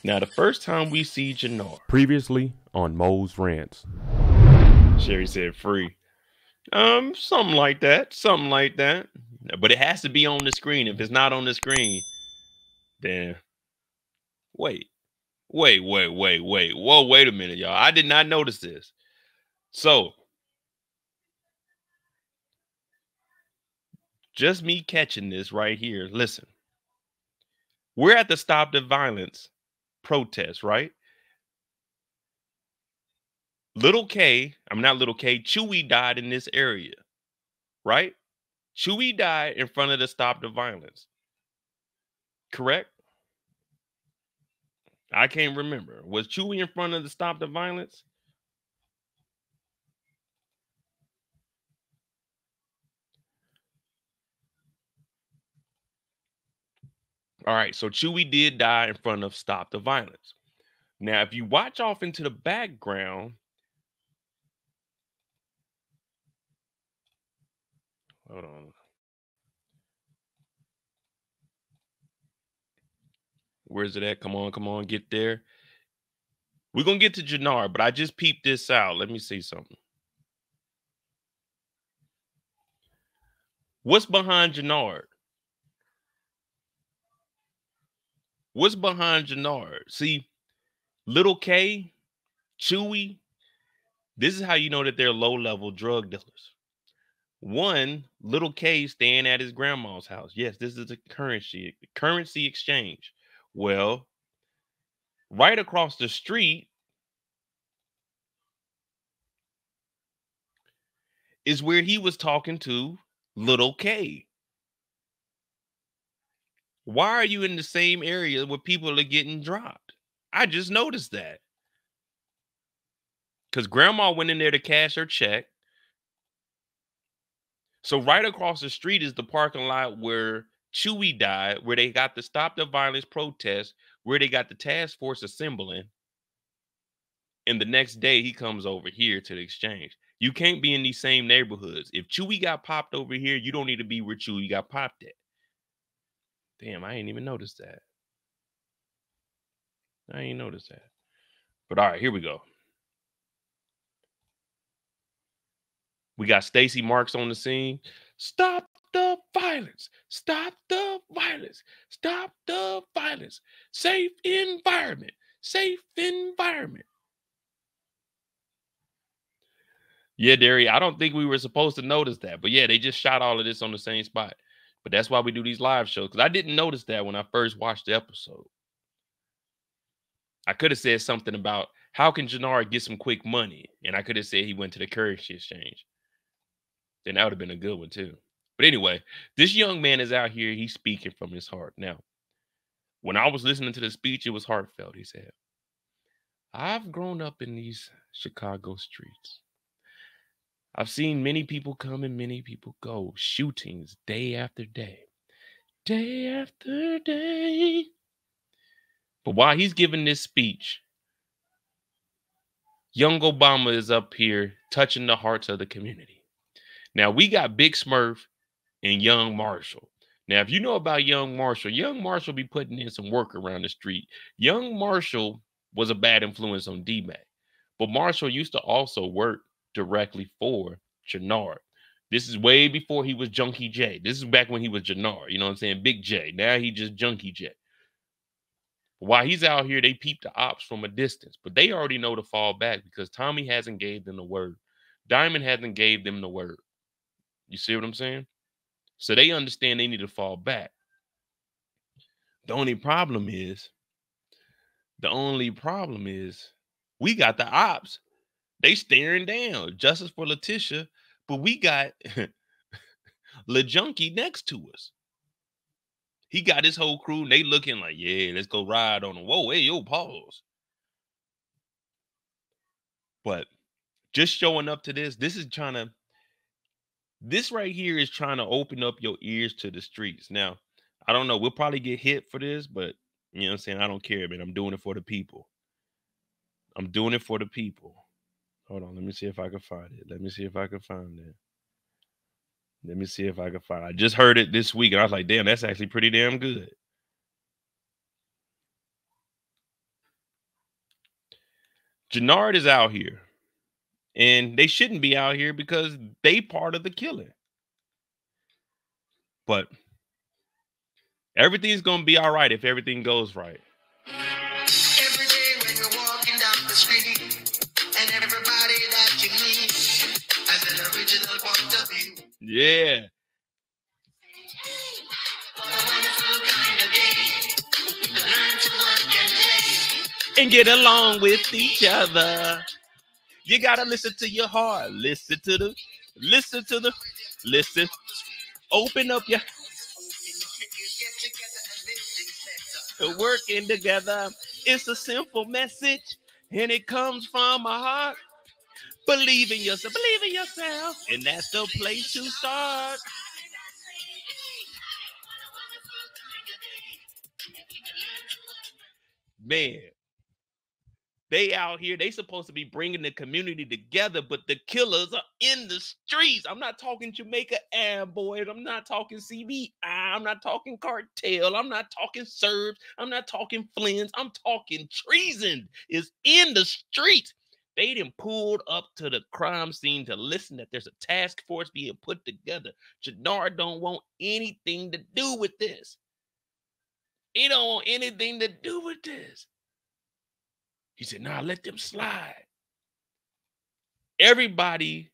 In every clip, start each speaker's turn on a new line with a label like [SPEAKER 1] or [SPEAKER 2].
[SPEAKER 1] Now, the first time we see Jenard.
[SPEAKER 2] Previously on Mo's Rants.
[SPEAKER 1] Sherry said free. Something like that. Something like that. But it has to be on the screen. If it's not on the screen, then wait. Whoa, wait a minute, y'all. I did not notice this. So, just me catching this right here. Listen. We're at the Stop the Violence protest, right? Chewy died in this area, right? Chewy died in front of the Stop the Violence. Correct? I can't remember. Was Chewy in front of the Stop the Violence? All right, so Chewy did die in front of Stop the Violence. Now, if you watch off into the background, hold on. Where's it at? Come on, get there. We're going to get to Jenard, but I just peeped this out. Let me see something. What's behind Jenard? What's behind Jenard? See, Little K, Chewy, this is how you know that they're low-level drug dealers. One, Little K staying at his grandma's house. Yes, this is a currency exchange. Well, right across the street is where he was talking to Little K. Why are you in the same area where people are getting dropped? I just noticed that. Because grandma went in there to cash her check. So right across the street is the parking lot where Chewy died, where they got the Stop the Violence protest, where they got the task force assembling. And the next day he comes over here to the exchange. You can't be in these same neighborhoods. If Chewy got popped over here, you don't need to be where Chewy got popped at. Damn, I ain't even noticed that. But all right, here we go. We got Stacy Marks on the scene. Stop the violence. Stop the violence. Stop the violence. Safe environment. Safe environment. Yeah, Derry, I don't think we were supposed to notice that. But yeah, they just shot all of this on the same spot. But that's why we do these live shows. Because I didn't notice that when I first watched the episode. I could have said something about how can Jenard get some quick money? And I could have said he went to the currency exchange. Then that would have been a good one too. But anyway, this young man is out here. He's speaking from his heart. Now, when I was listening to the speech, it was heartfelt. He said, I've grown up in these Chicago streets. I've seen many people come and many people go. Shootings day after day. Day after day. But while he's giving this speech, young Obama is up here touching the hearts of the community. Now, we got Big Smurf and Young Marshall. Now, if you know about Young Marshall be putting in some work around the street. Young Marshall was a bad influence on D-Mac. But Marshall used to also work directly for Jenard. This is way before he was Junkie J. This is back when he was Jenard. You know what I'm saying? Big J. Now he just Junkie J. While he's out here, they peep the ops from a distance. But they already know to fall back because Tommy hasn't gave them the word. Diamond hasn't gave them the word. You see what I'm saying? So they understand they need to fall back. The only problem is we got the ops. They staring down. Justice for Letitia. But we got La Junkie next to us. He got his whole crew, and they looking like, yeah, let's go ride on them. Whoa, hey, yo, pause. But just showing up to this right here is trying to open up your ears to the streets. Now, I don't know. We'll probably get hit for this, but you know what I'm saying? I don't care, man. I'm doing it for the people. Hold on. Let me see if I can find it. I just heard it this week, and I was like, damn, that's actually pretty damn good. Jenard is out here. And they shouldn't be out here because they part of the killing. But everything's going to be all right if everything goes right.
[SPEAKER 3] Every day when you're walking down the street and everybody that you meet has an original point of view.
[SPEAKER 1] Yeah. And get along with each other. You gotta listen to your heart. Listen. Open up your working together. It's a simple message, and it comes from my heart. Believe in yourself, and that's the place to start. Man, they out here, they supposed to be bringing the community together, but the killers are in the streets. I'm not talking Jamaica Boys. I'm not talking CBI. I'm not talking cartel. I'm not talking Serbs. I'm not talking Flynn's. I'm talking treason is in the streets. They done pulled up to the crime scene to listen that there's a task force being put together. Jenard don't want anything to do with this. He don't want anything to do with this. He said, nah, let them slide. Everybody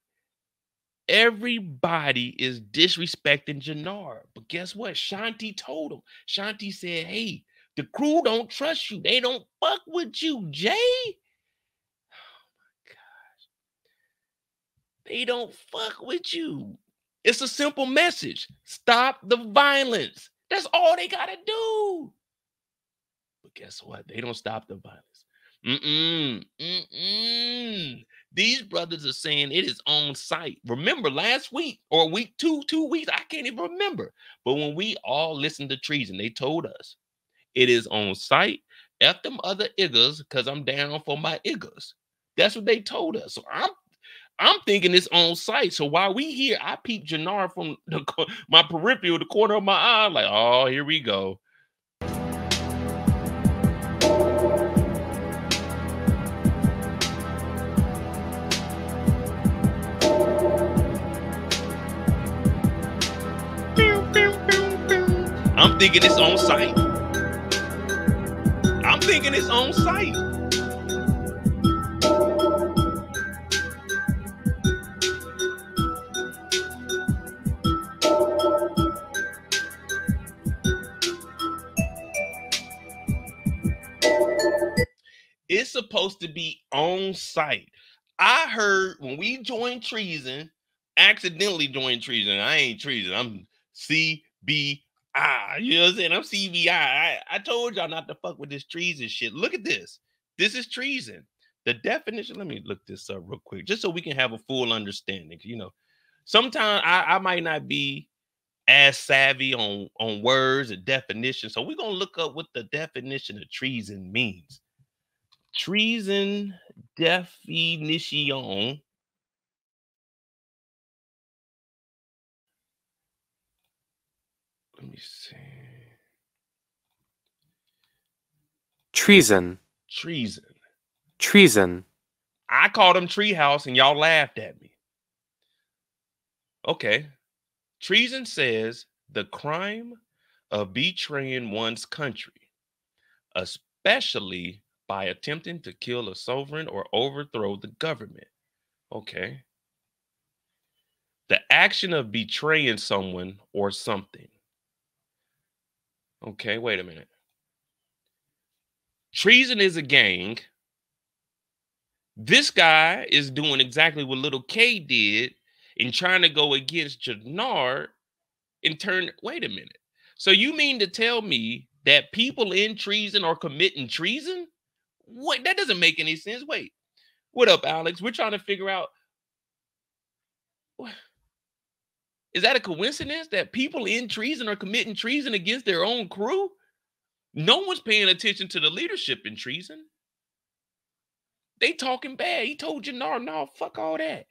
[SPEAKER 1] is disrespecting Jenard. But guess what? Shanti told him. Shanti said, hey, the crew don't trust you. They don't fuck with you, Jay. Oh, my gosh. They don't fuck with you. It's a simple message. Stop the violence. That's all they got to do. But guess what? They don't stop the violence. These brothers are saying it is on site. Remember last week or week 2 weeks, I can't even remember. But when we all listened to treason, they told us it is on site. F them other Iggers, because I'm down for my Iggers. That's what they told us. So I'm thinking it's on site. So while we here, I peep Jenard from my peripheral, the corner of my eye, like, oh, here we go. I'm thinking it's on site. It's supposed to be on site. I heard when we joined treason, accidentally joined treason. I ain't treason. I'm CBI. You know what I'm saying? I'm CBI. I told y'all not to fuck with this treason shit. Look at this. This is treason. The definition, let me look this up real quick, just so we can have a full understanding. You know, sometimes I might not be as savvy on words and definitions. So we're going to look up what the definition of treason means. Treason definition. Let me see.
[SPEAKER 2] Treason.
[SPEAKER 1] I called him Treehouse and y'all laughed at me. Okay. Treason says the crime of betraying one's country, especially by attempting to kill a sovereign or overthrow the government. Okay. The action of betraying someone or something. Okay, wait a minute. Treason is a gang. This guy is doing exactly what little K did in trying to go against Jenard and turn. Wait a minute. So you mean to tell me that people in treason are committing treason? What? That doesn't make any sense. Wait. What up, Alex? We're trying to figure out. Is that a coincidence that people in treason are committing treason against their own crew? No one's paying attention to the leadership in treason. They talking bad. He told Jenard, no, fuck all that.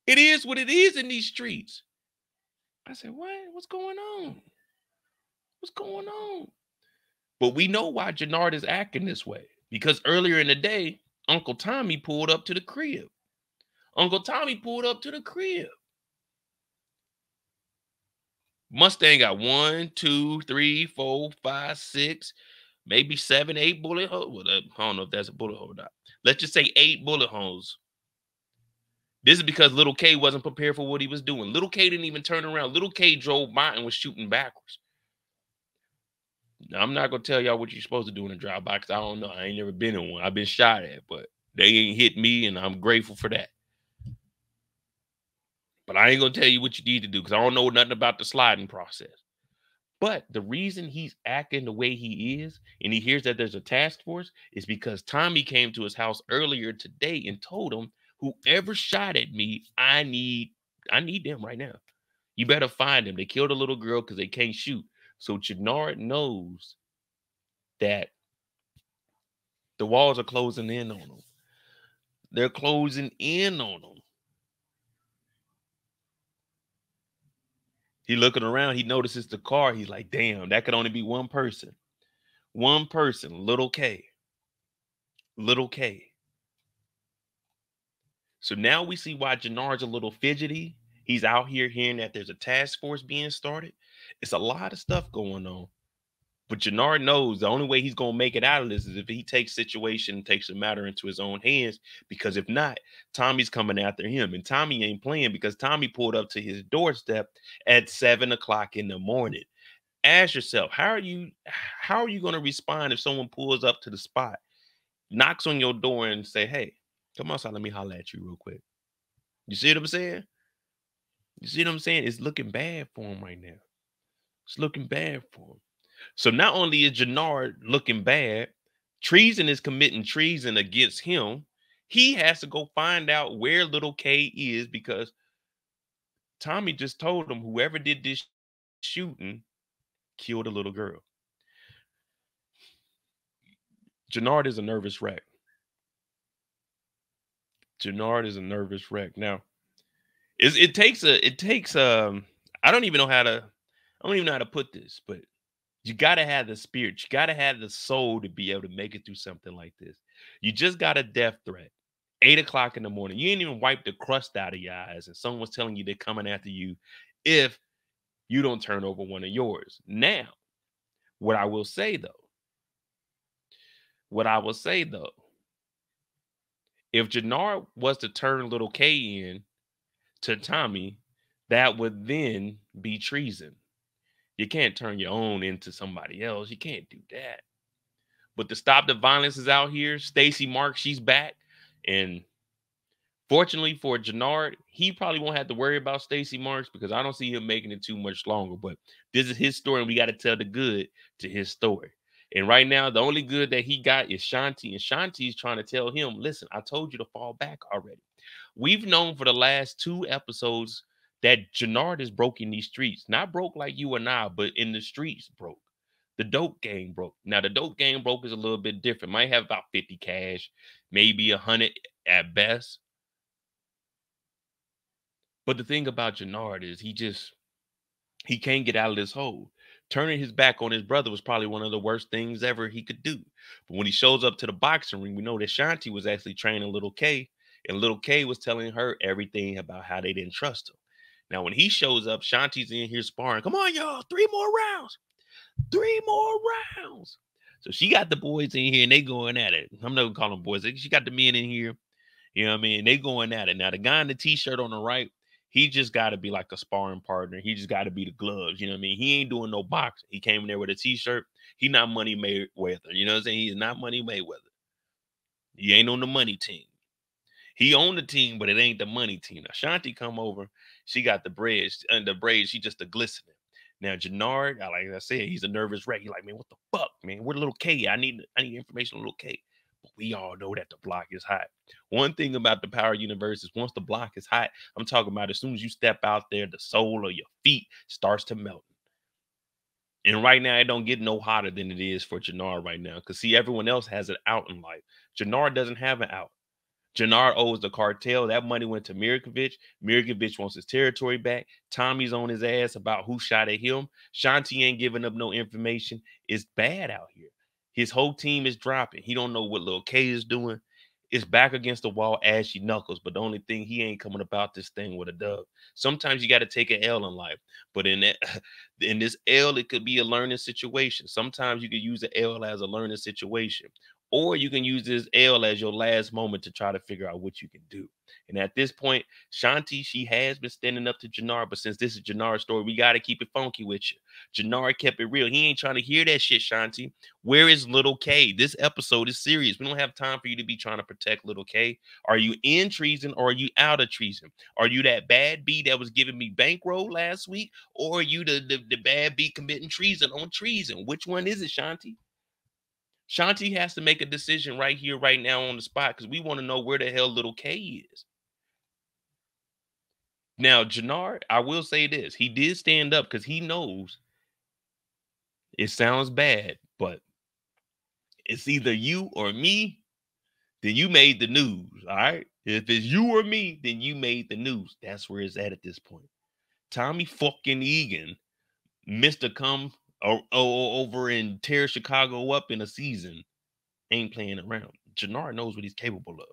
[SPEAKER 1] It is what it is in these streets. I said, what? What's going on? But we know why Jenard is acting this way. Because earlier in the day, Uncle Tommy pulled up to the crib. Mustang got 1, 2, 3, 4, 5, 6, maybe 7, 8 bullet holes. Well, I don't know if that's a bullet hole or not. Let's just say 8 bullet holes. This is because Little K wasn't prepared for what he was doing. Little K didn't even turn around. Little K drove by and was shooting backwards. Now, I'm not going to tell y'all what you're supposed to do in a drive-by because I don't know. I ain't never been in one. I've been shot at, but they ain't hit me, and I'm grateful for that. But I ain't going to tell you what you need to do because I don't know nothing about the sliding process. But the reason he's acting the way he is, and he hears that there's a task force, is because Tommy came to his house earlier today and told him, whoever shot at me, I need them right now. You better find them. They killed a little girl because they can't shoot. So Jenard knows that the walls are closing in on him. They're closing in on him. He looking around. He notices the car. He's like, damn, that could only be one person. One person, Little K. Little K. So now we see why Jenard's a little fidgety. He's out here hearing that there's a task force being started. It's a lot of stuff going on. But Jenard knows the only way he's going to make it out of this is if he takes situation and takes the matter into his own hands. Because if not, Tommy's coming after him. And Tommy ain't playing because Tommy pulled up to his doorstep at 7 o'clock in the morning. Ask yourself, how are you going to respond if someone pulls up to the spot, knocks on your door and say, hey, come outside, let me holler at you real quick. You see what I'm saying? You see what I'm saying? It's looking bad for him right now. It's looking bad for him. So not only is Jenard looking bad, treason is committing treason against him. He has to go find out where Little K is because Tommy just told him whoever did this shooting killed a little girl. Jenard is a nervous wreck. Jenard is a nervous wreck. Now, it takes I don't even know how to put this, but you got to have the spirit. You got to have the soul to be able to make it through something like this. You just got a death threat. 8 o'clock in the morning. You ain't even wiped the crust out of your eyes, and someone's telling you they're coming after you if you don't turn over one of yours. Now, what I will say though, if Jenard was to turn Little K in to Tommy, that would then be treason. You can't turn your own into somebody else. You can't do that. But to stop the violence is out here. Stacy Marks, she's back. And fortunately for Jenard, he probably won't have to worry about Stacy Marks because I don't see him making it too much longer. But this is his story, and we got to tell the good to his story. And right now, the only good that he got is Shanti. And Shanti's trying to tell him, listen, I told you to fall back already. We've known for the last 2 episodes that Jenard is broke in these streets. Not broke like you and I, but in the streets broke. The dope game broke. Now, the dope game broke is a little bit different. Might have about 50 cash, maybe 100 at best. But the thing about Jenard is he can't get out of this hole. Turning his back on his brother was probably one of the worst things ever he could do. But when he shows up to the boxing ring, we know that Shanti was actually training Little K, and Little K was telling her everything about how they didn't trust him. Now, when he shows up, Shanti's in here sparring. Come on, y'all, 3 more rounds. 3 more rounds. So she got the boys in here, and they going at it. I'm not going to call them boys. She got the men in here. You know what I mean? They going at it. Now, the guy in the T-shirt on the right, he just got to be like a sparring partner. He just got to be the gloves. You know what I mean? He ain't doing no boxing. He came in there with a T-shirt. He not Money Mayweather. You know what I'm saying? He's not Money Mayweather. He ain't on the money team. He on the team, but it ain't the money team. Now, Shanti come over. She got the braids. And the braids, she just a glistening. Now, Jenard, like I said, he's a nervous wreck. He's like, man, what the fuck, man? Where the Little K? I need information on Little K. But we all know that the block is hot. One thing about the Power Universe is once the block is hot, I'm talking about as soon as you step out there, the sole of your feet starts to melt. And right now, it don't get no hotter than it is for Jenard right now. Because, see, everyone else has an out in life. Jenard doesn't have an out. Jenard owes the cartel. That money went to Mirkovich. Mirkovich wants his territory back. Tommy's on his ass about who shot at him. Shanti ain't giving up no information. It's bad out here. His whole team is dropping. He don't know what Lil K is doing. It's back against the wall, ashy knuckles. But the only thing, he ain't coming about this thing with a dub. Sometimes you got to take an L in life. But in this L, it could be a learning situation. Sometimes you can use the L as a learning situation. Or you can use this L as your last moment to try to figure out what you can do. And at this point, Shanti, she has been standing up to Jenard. But since this is Jenard's story, we got to keep it funky with you. Jenard kept it real. He ain't trying to hear that shit, Shanti. Where is little K? This episode is serious. We don't have time for you to be trying to protect little K. Are you in treason or are you out of treason? Are you that bad B that was giving me bankroll last week? Or are you the bad B committing treason on treason? Which one is it, Shanti? Shanti has to make a decision right here, right now on the spot, because we want to know where the hell little K is. Now, Jenard, I will say this. He did stand up because he knows it sounds bad, but it's either you or me, then you made the news, all right? If it's you or me, then you made the news. That's where it's at this point. Tommy fucking Egan, Mr. Come over and tear Chicago up in a season, ain't playing around. Jenard knows what he's capable of.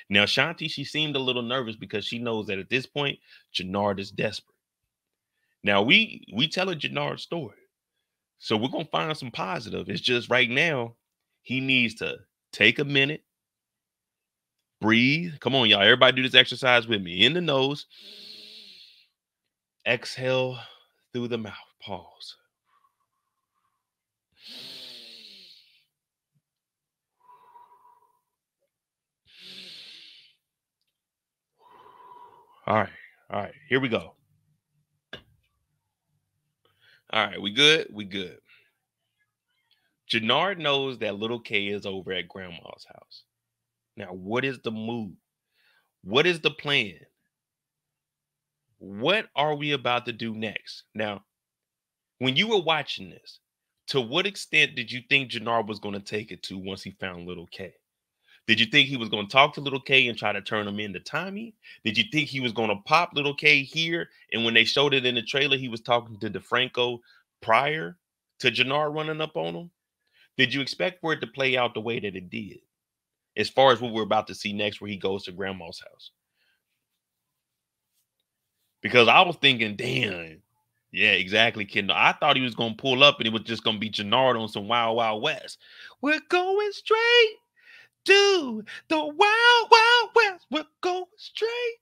[SPEAKER 1] Now, Shanti, she seemed a little nervous because she knows that at this point, Jenard is desperate. Now, we telling Jenard's story. So we're going to find some positive. It's just right now, he needs to take a minute, breathe. Come on, y'all. Everybody do this exercise with me. In the nose. Exhale through the mouth. Pause. All right. Here we go. All right, we good? We good. Jenard knows that little K is over at grandma's house. Now, what is the move? What is the plan? What are we about to do next? Now, when you were watching this, to what extent did you think Jenard was going to take it to once he found little K? Did you think he was going to talk to little K and try to turn him into Tommy? Did you think he was going to pop little K here? And when they showed it in the trailer, he was talking to DeFranco prior to Jenard running up on him? Did you expect for it to play out the way that it did? As far as what we're about to see next, where he goes to grandma's house. Because I was thinking, damn, yeah, exactly, Kendall. I thought he was going to pull up and it was just going to be Jenard on some Wild Wild West. We're going straight to the Wild Wild West. We're going straight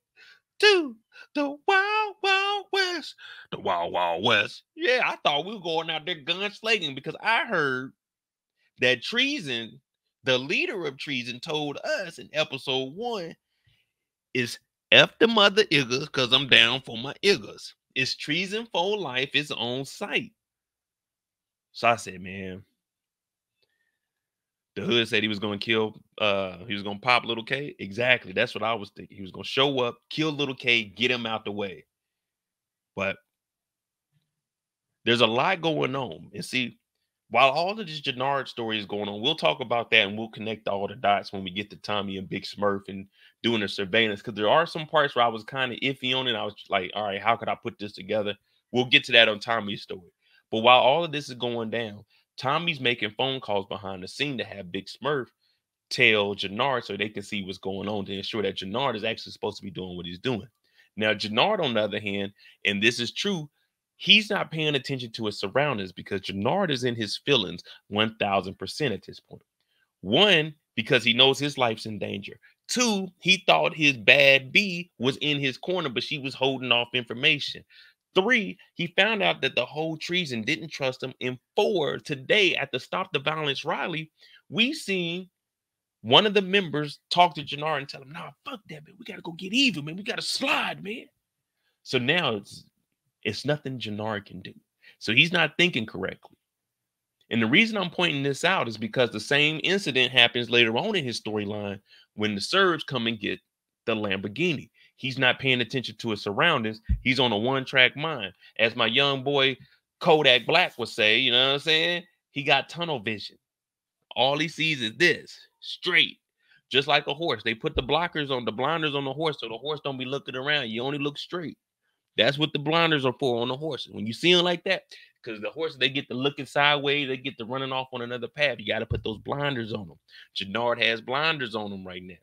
[SPEAKER 1] to the Wild Wild West. The Wild Wild West. Yeah, I thought we were going out there gunslinging because I heard that treason, the leader of treason, told us in episode 1 is F the mother iggers because I'm down for my iggers. It's treason for life. It's on site. So I said, man, the hood said he was going to kill, he was going to pop little K. Exactly. That's what I was thinking. He was going to show up, kill little K, get him out the way. But there's a lot going on. And see, while all of this Jenard story is going on, we'll talk about that and we'll connect all the dots when we get to Tommy and Big Smurf and doing the surveillance. Because there are some parts where I was kind of iffy on it. I was like, all right, how could I put this together? We'll get to that on Tommy's story. But while all of this is going down, Tommy's making phone calls behind the scene to have Big Smurf tell Jenard so they can see what's going on to ensure that Jenard is actually supposed to be doing what he's doing. Now, Jenard, on the other hand, and this is true, he's not paying attention to his surroundings because Jenard is in his feelings 1,000% at this point. 1, because he knows his life's in danger. 2, he thought his bad B was in his corner, but she was holding off information. 3, he found out that the whole treason didn't trust him. And 4, today at the Stop the Violence rally, we seen one of the members talk to Jenard and tell him, nah, fuck that, man. We got to go get even, man. We got to slide, man. So now it's nothing Jenard can do. So he's not thinking correctly. And the reason I'm pointing this out is because the same incident happens later on in his storyline when the Serbs come and get the Lamborghini. He's not paying attention to his surroundings. He's on a one-track mind. As my young boy Kodak Black would say, you know what I'm saying? He got tunnel vision. All he sees is this, straight. Just like a horse. They put the blinders on the horse so the horse don't be looking around. You only look straight. That's what the blinders are for on the horse. When you see them like that, because the horses, they get to looking sideways, they get to running off on another path. You got to put those blinders on them. Jenard has blinders on him right now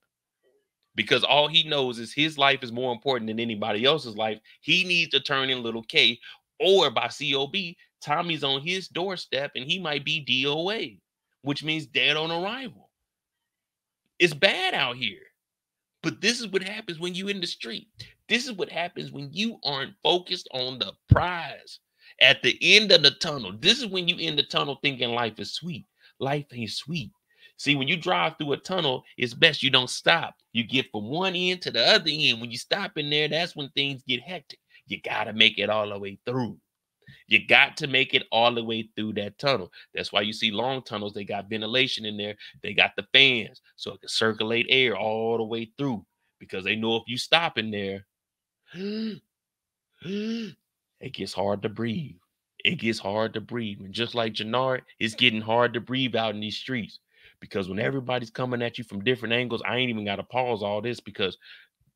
[SPEAKER 1] because all he knows is his life is more important than anybody else's life. He needs to turn in little K, or by COB, Tommy's on his doorstep and he might be DOA, which means dead on arrival. It's bad out here. But this is what happens when you in the street. This is what happens when you aren't focused on the prize at the end of the tunnel. This is when you in the tunnel thinking life is sweet. Life ain't sweet. See, when you drive through a tunnel, it's best you don't stop. You get from one end to the other end. When you stop in there, that's when things get hectic. You got to make it all the way through. You got to make it all the way through that tunnel. That's why you see long tunnels. They got ventilation in there. They got the fans so it can circulate air all the way through, because they know if you stop in there, it gets hard to breathe. It gets hard to breathe. And just like Jenard, it's getting hard to breathe out in these streets, because when everybody's coming at you from different angles, I ain't even got to pause all this because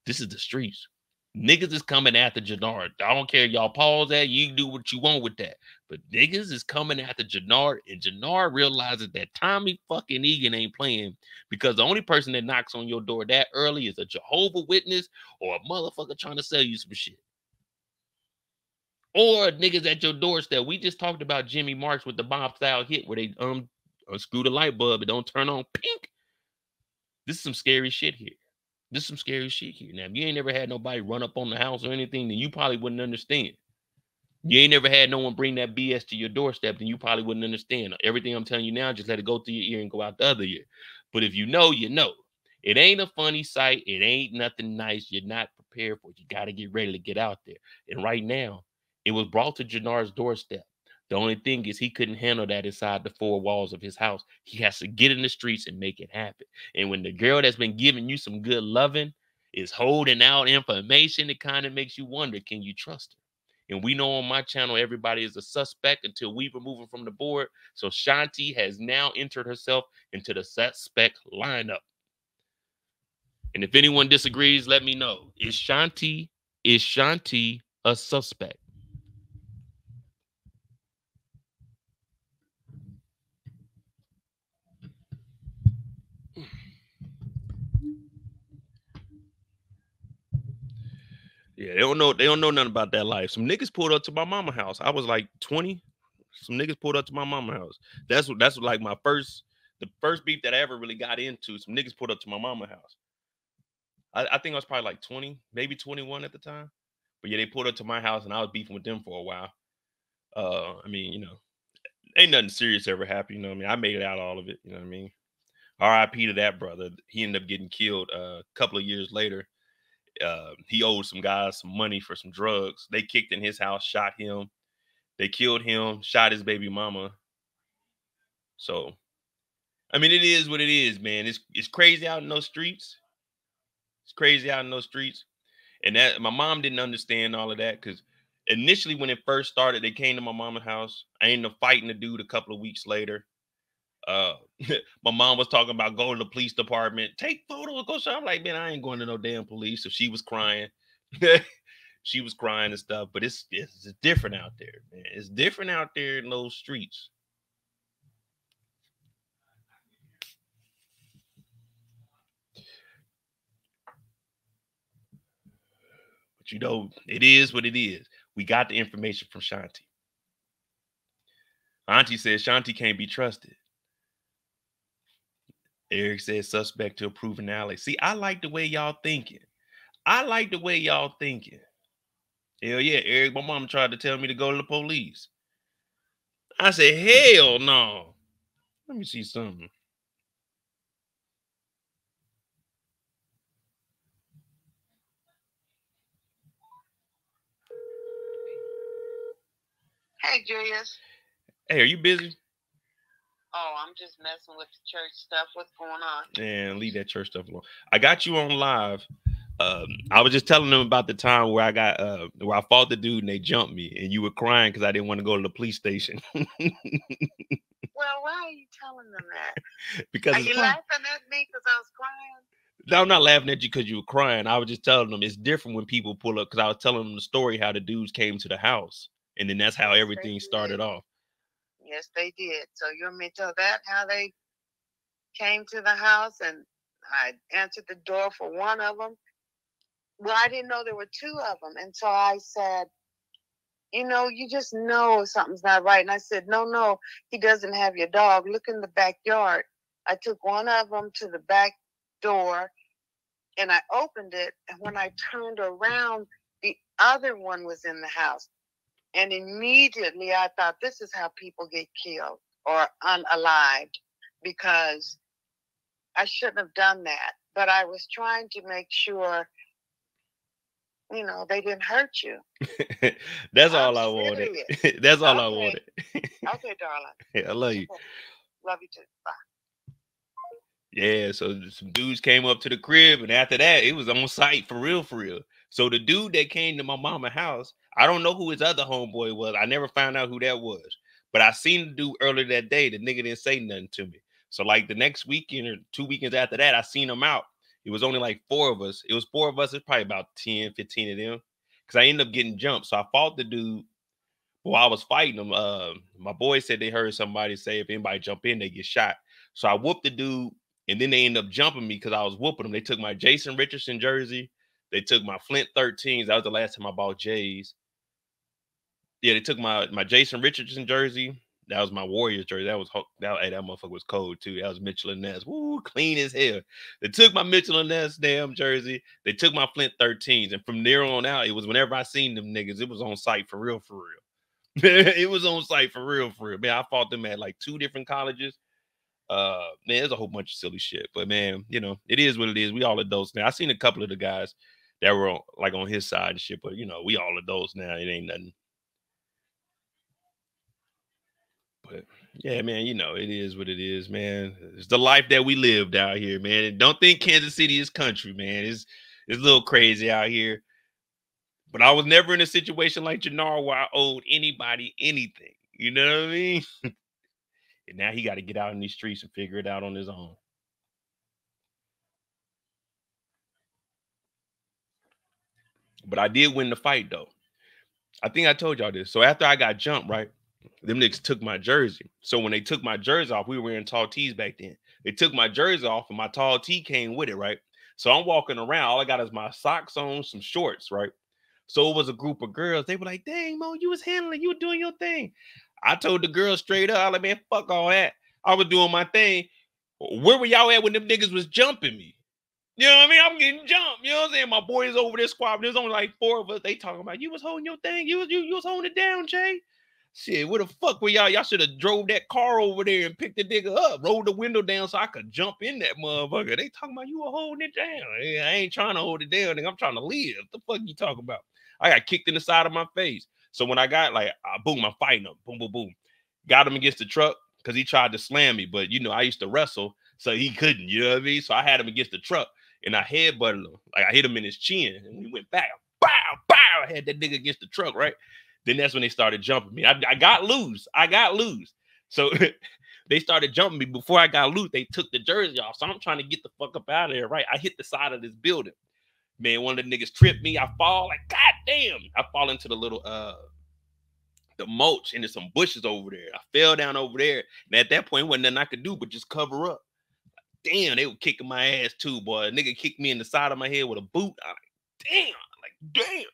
[SPEAKER 1] this is the streets. Niggas is coming after Jenard. I don't care if y'all pause that. You do what you want with that. But niggas is coming after Jenard, and Jenard realizes that Tommy fucking Egan ain't playing, because the only person that knocks on your door that early is a Jehovah Witness or a motherfucker trying to sell you some shit. Or niggas at your doorstep. We just talked about Jimmy Marks with the bomb style hit where they unscrew the light bulb and don't turn on pink. This is some scary shit here. This is some scary shit here. Now, if you ain't never had nobody run up on the house or anything, then you probably wouldn't understand. You ain't never had no one bring that BS to your doorstep, then you probably wouldn't understand. Everything I'm telling you now, just let it go through your ear and go out the other ear. But if you know, you know. It ain't a funny sight. It ain't nothing nice. You're not prepared for it. You got to get ready to get out there. And right now, it was brought to Jenard's doorstep. The only thing is he couldn't handle that inside the four walls of his house. He has to get in the streets and make it happen. And when the girl that's been giving you some good loving is holding out information, it kind of makes you wonder, can you trust her? And we know on my channel, everybody is a suspect until we remove them from the board. So Shanti has now entered herself into the suspect lineup. And if anyone disagrees, let me know. Is Shanti a suspect? Yeah, they don't know nothing about that life. Some niggas pulled up to my mama house. I was like 20. Some niggas pulled up to my mama house. That's like the first beef that I ever really got into. Some niggas pulled up to my mama house. I think I was probably like 20, maybe 21 at the time. But yeah, they pulled up to my house and I was beefing with them for a while. I mean, you know, ain't nothing serious ever happened. You know what I mean? I made it out of all of it. You know what I mean? R.I.P. to that brother. He ended up getting killed a couple of years later. He owed some guys some money for some drugs. They kicked in his house, shot him. They killed him, shot his baby mama. So, I mean, it is what it is, man. It's crazy out in those streets. It's crazy out in those streets. And that my mom didn't understand all of that, because initially when it first started, they came to my mama's house. I ended up fighting the dude a couple of weeks later. My mom was talking about going to the police department, take photos, go show. I'm like, man, I ain't going to no damn police. So she was crying. She was crying and stuff. But it's different out there, man. It's different out there in those streets. But you know, it is what it is. We got the information from Shanti. Auntie says Shanti can't be trusted. Eric says suspect to a proven ally. See, I like the way y'all thinking. Hell yeah, Eric, my mom tried to tell me to go to the police. I said, hell no. Let me see something.
[SPEAKER 4] Hey, Julius.
[SPEAKER 1] Hey, are you busy?
[SPEAKER 4] Oh, I'm just messing with the church stuff. What's going on?
[SPEAKER 1] Man, leave that church stuff alone. I got you on live. I was just telling them about the time where I fought the dude and they jumped me, and you were crying because I didn't want to go to the police station.
[SPEAKER 4] Well, why are you telling them that?
[SPEAKER 1] Because
[SPEAKER 4] are you laughing at me because I was crying?
[SPEAKER 1] No, I'm not laughing at you because you were crying. I was just telling them it's different when people pull up, because I was telling them the story how the dudes came to the house And then that's how
[SPEAKER 4] Yes, they
[SPEAKER 1] everything started
[SPEAKER 4] did.
[SPEAKER 1] off.
[SPEAKER 4] Yes, they did. So you want me to tell that how they came to the house, and I answered the door for one of them. Well, I didn't know there were two of them, and so I said, you just know something's not right. And I said, no, he doesn't have your dog. Look in the backyard. I took one of them to the back door, and I opened it. And when I turned around, the other one was in the house. And immediately I thought, this is how people get killed or unalived, because I shouldn't have done that. But I was trying to make sure, they didn't hurt you.
[SPEAKER 1] That's
[SPEAKER 4] I'm
[SPEAKER 1] all I wanted.
[SPEAKER 4] serious.
[SPEAKER 1] That's all I
[SPEAKER 4] Okay.
[SPEAKER 1] wanted.
[SPEAKER 4] Okay, darling.
[SPEAKER 1] I love you.
[SPEAKER 4] Love you too. Bye.
[SPEAKER 1] Yeah, so some dudes came up to the crib, and after that, it was on site for real, for real. So the dude that came to my mama's house, I don't know who his other homeboy was. I never found out who that was. But I seen the dude earlier that day. The nigga didn't say nothing to me. So like the next weekend or 2 weekends after that, I seen him out. It was only like 4 of us. It was 4 of us. It's probably about 10, 15 of them. Because I ended up getting jumped. So I fought the dude. While I was fighting him, my boys said they heard somebody say if anybody jump in, they get shot. So I whooped the dude. And then they ended up jumping me because I was whooping them. They took my Jason Richardson jersey. They took my Flint 13s. That was the last time I bought J's. Yeah, they took my Jason Richardson jersey. That was my Warriors jersey. That motherfucker was cold too. That was Mitchell and Ness. Woo, clean as hell. They took my Mitchell and Ness damn jersey. They took my Flint 13s. And from there on out, it was whenever I seen them niggas, it was on site for real, for real. It was on site for real, for real. Man, I fought them at like 2 different colleges. Man, there's a whole bunch of silly shit, but man, it is what it is. We all adults now. I seen a couple of the guys that were on his side and shit, but we all adults now. It ain't nothing. But yeah, man, it is what it is, man. It's the life that we lived out here, man. And don't think Kansas City is country, man. It's a little crazy out here. But I was never in a situation like Jenard where I owed anybody anything. You know what I mean? And now he got to get out in these streets and figure it out on his own. But I did win the fight, though. I think I told y'all this. So after I got jumped, right, them niggas took my jersey. So when they took my jersey off, we were wearing tall tees back then. They took my jersey off, and my tall tee came with it, right? So I'm walking around. All I got is my socks on, some shorts, right? So it was a group of girls. They were like, dang, Mo, you was handling, you were doing your thing. I told the girls straight up, I was like, man, fuck all that. I was doing my thing. Where were y'all at when them niggas was jumping me? You know what I mean? I'm getting jumped. You know what I'm saying? My boys over there squabbling. There's only like 4 of us. They talking about you was holding your thing. You was holding it down, Jay. Shit, where the fuck were y'all? Y'all should have drove that car over there and picked the nigga up, rolled the window down so I could jump in that motherfucker. They talking about you were holding it down. I ain't trying to hold it down, nigga. I'm trying to live. What the fuck you talking about? I got kicked in the side of my face. So when I got boom, I'm fighting him. Boom, boom, boom. Got him against the truck because he tried to slam me. But, I used to wrestle, so he couldn't. You know what I mean? So I had him against the truck, and I headbutted him. I hit him in his chin, and we went back. Bow, bow. I had that nigga against the truck, right? Then that's when they started jumping me. I got loose. So they started jumping me. Before I got loose, they took the jersey off. So I'm trying to get the fuck up out of there, right? I hit the side of this building. Man, one of the niggas tripped me. I fall like, God damn. I fall into the little, the mulch, and there's some bushes over there. I fell down over there. And at that point, wasn't nothing I could do but just cover up. Damn, they were kicking my ass too, boy. A nigga kicked me in the side of my head with a boot. I'm like, damn.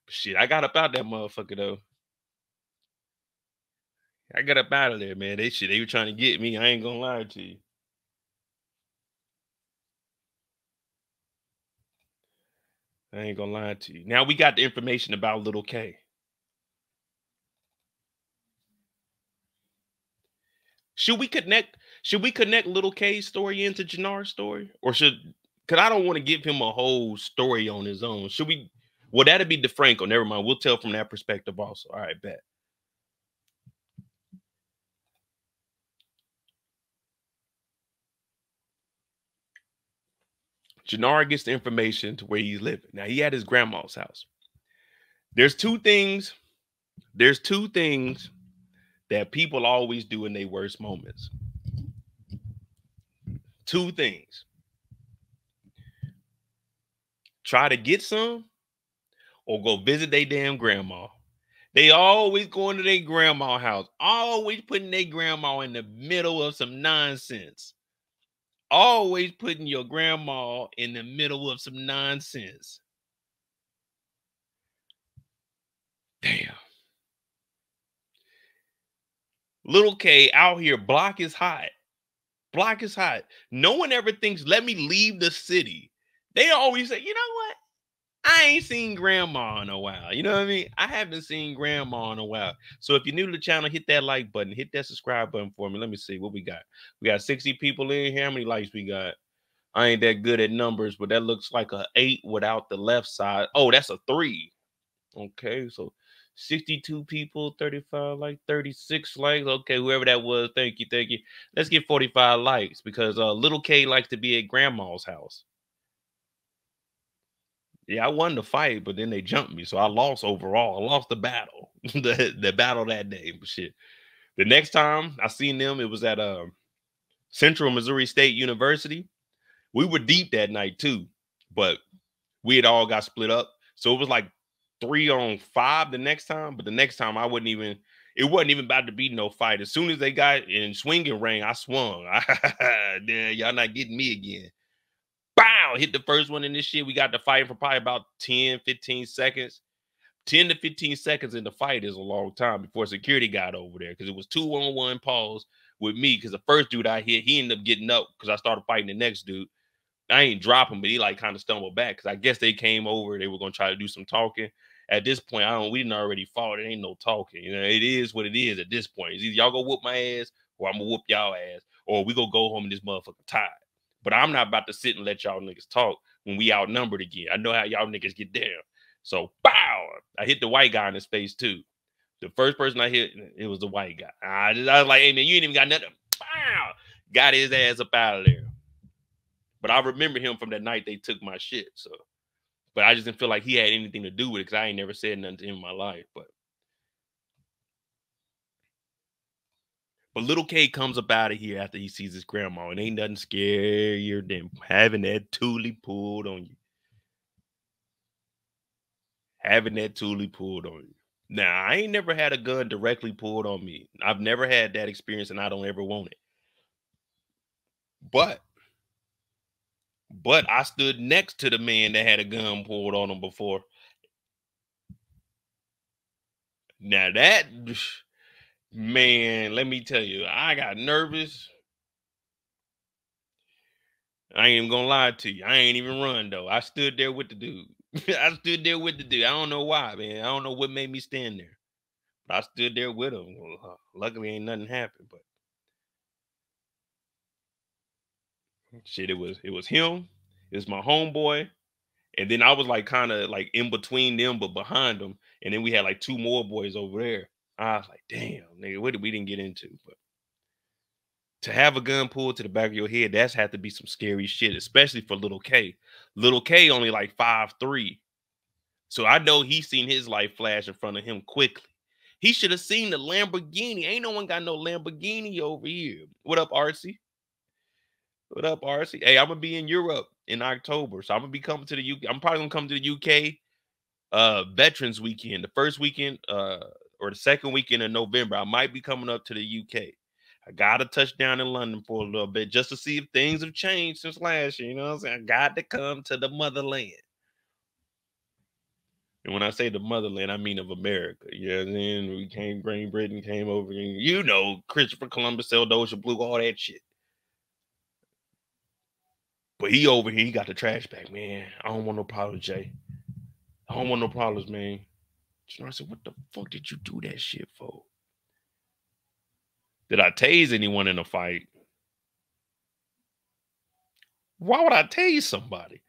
[SPEAKER 1] Shit, I got up out that motherfucker, though. I got up out of there, man. They were trying to get me. I ain't gonna lie to you. I ain't gonna lie to you. Now we got the information about Little K. Should we connect Little K's story into Jenard's story? Or because I don't want to give him a whole story on his own. Should we? Well, that'd be DeFranco. Never mind. We'll tell from that perspective also. All right, bet. Jenard gets the information to where he's living. Now, he at his grandma's house. There's two things that people always do in their worst moments. 2 things. Try to get some or go visit their damn grandma. They always going to their grandma's house. Always putting their grandma in the middle of some nonsense. Always putting your grandma in the middle of some nonsense. Damn. Little K out here, block is hot. Block is hot. No one ever thinks, let me leave the city. They always say, you know what? I ain't seen grandma in a while. You know what I mean? I haven't seen grandma in a while. So if you're new to the channel, hit that like button. Hit that subscribe button for me. Let me see what we got. We got 60 people in here. How many likes we got? I ain't that good at numbers, but that looks like a 8 without the left side. Oh, that's a 3. Okay, so 62 people, 35 like 36 likes. Okay, whoever that was, thank you, thank you. Let's get 45 likes because little K likes to be at grandma's house. Yeah, I won the fight, but then they jumped me, so I lost overall. I lost the battle, the battle that day. But shit, the next time I seen them, it was at Central Missouri State University. We were deep that night too, but we had all got split up, so it was like 3-on-5 the next time. But the next time I wouldn't even. It wasn't even about to be no fight. As soon as they got in swinging ring, I swung. Damn, y'all not getting me again. Bow! Hit the first one in this shit. We got the fight for probably about 10, 15 seconds. 10 to 15 seconds in the fight is a long time before security got over there because it was 2-on-1 pause with me because the first dude I hit, he ended up getting up because I started fighting the next dude. I ain't drop him, but he like kind of stumbled back because I guess they came over. They were going to try to do some talking. At this point, we didn't already fought. It ain't no talking. You know, it is what it is at this point. It's either y'all go whoop my ass or I'm going to whoop y'all ass or we going to go home in this motherfucker tied. But I'm not about to sit and let y'all niggas talk when we outnumbered again. I know how y'all niggas get down. So, bow! I hit the white guy in his face, too. The first person I hit, it was the white guy. I was like, hey, man, you ain't even got nothing. Bow! Got his ass up out of there. But I remember him from that night they took my shit. So, but I just didn't feel like he had anything to do with it because I ain't never said nothing to him in my life. But little K comes up out of here after he sees his grandma, and ain't nothing scarier than having that toolie pulled on you. Having that toolie pulled on you. Now, I ain't never had a gun directly pulled on me. I've never had that experience, and I don't ever want it. But I stood next to the man that had a gun pulled on him before. Now that, man, let me tell you, I got nervous. I ain't even gonna lie to you. I ain't even run, though. I stood there with the dude. I stood there with the dude. I don't know why, man. I don't know what made me stand there. But I stood there with him. Luckily, ain't nothing happened, but shit, it was him. It was my homeboy. And then I was like kind of like in between them, but behind them. And then we had like 2 more boys over there. I was like, damn, nigga, what did we didn't get into? But to have a gun pulled to the back of your head, that's had to be some scary shit, especially for little K. Little K only like 5'3". So I know he seen his life flash in front of him quickly. He should have seen the Lamborghini. Ain't no one got no Lamborghini over here. What up, RC? What up, RC? Hey, I'm gonna be in Europe in October, so I'm gonna be coming to the UK. I'm probably gonna come to the UK Veterans Weekend, the first weekend or the second weekend in November. I might be coming up to the UK. I gotta touch down in London for a little bit just to see if things have changed since last year. You know what I'm saying? I got to come to the motherland. And when I say the motherland, I mean of America. You know what I'm saying? We came, Great Britain came over, and you know, Christopher Columbus sailed the ocean blue, all that shit. But he over here, he got the trash bag, man. I don't want no problems, Jay. I don't want no problems, man. Jenard said, what the fuck did you do that shit for? Did I tase anyone in a fight? Why would I tase somebody?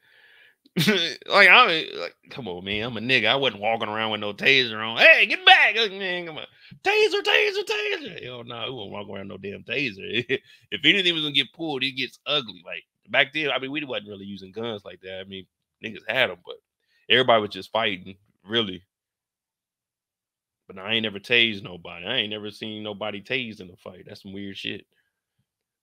[SPEAKER 1] like, come on, man. I'm a nigga. I wasn't walking around with no taser on. Hey, get back. Man, come on. Taser. Hell no, I won't walk around no damn taser. If anything was going to get pulled, it gets ugly. Like, back then, I mean, we wasn't really using guns like that. I mean, niggas had them, but everybody was just fighting, really. But I ain't never tased nobody. I ain't never seen nobody tased in a fight. That's some weird shit.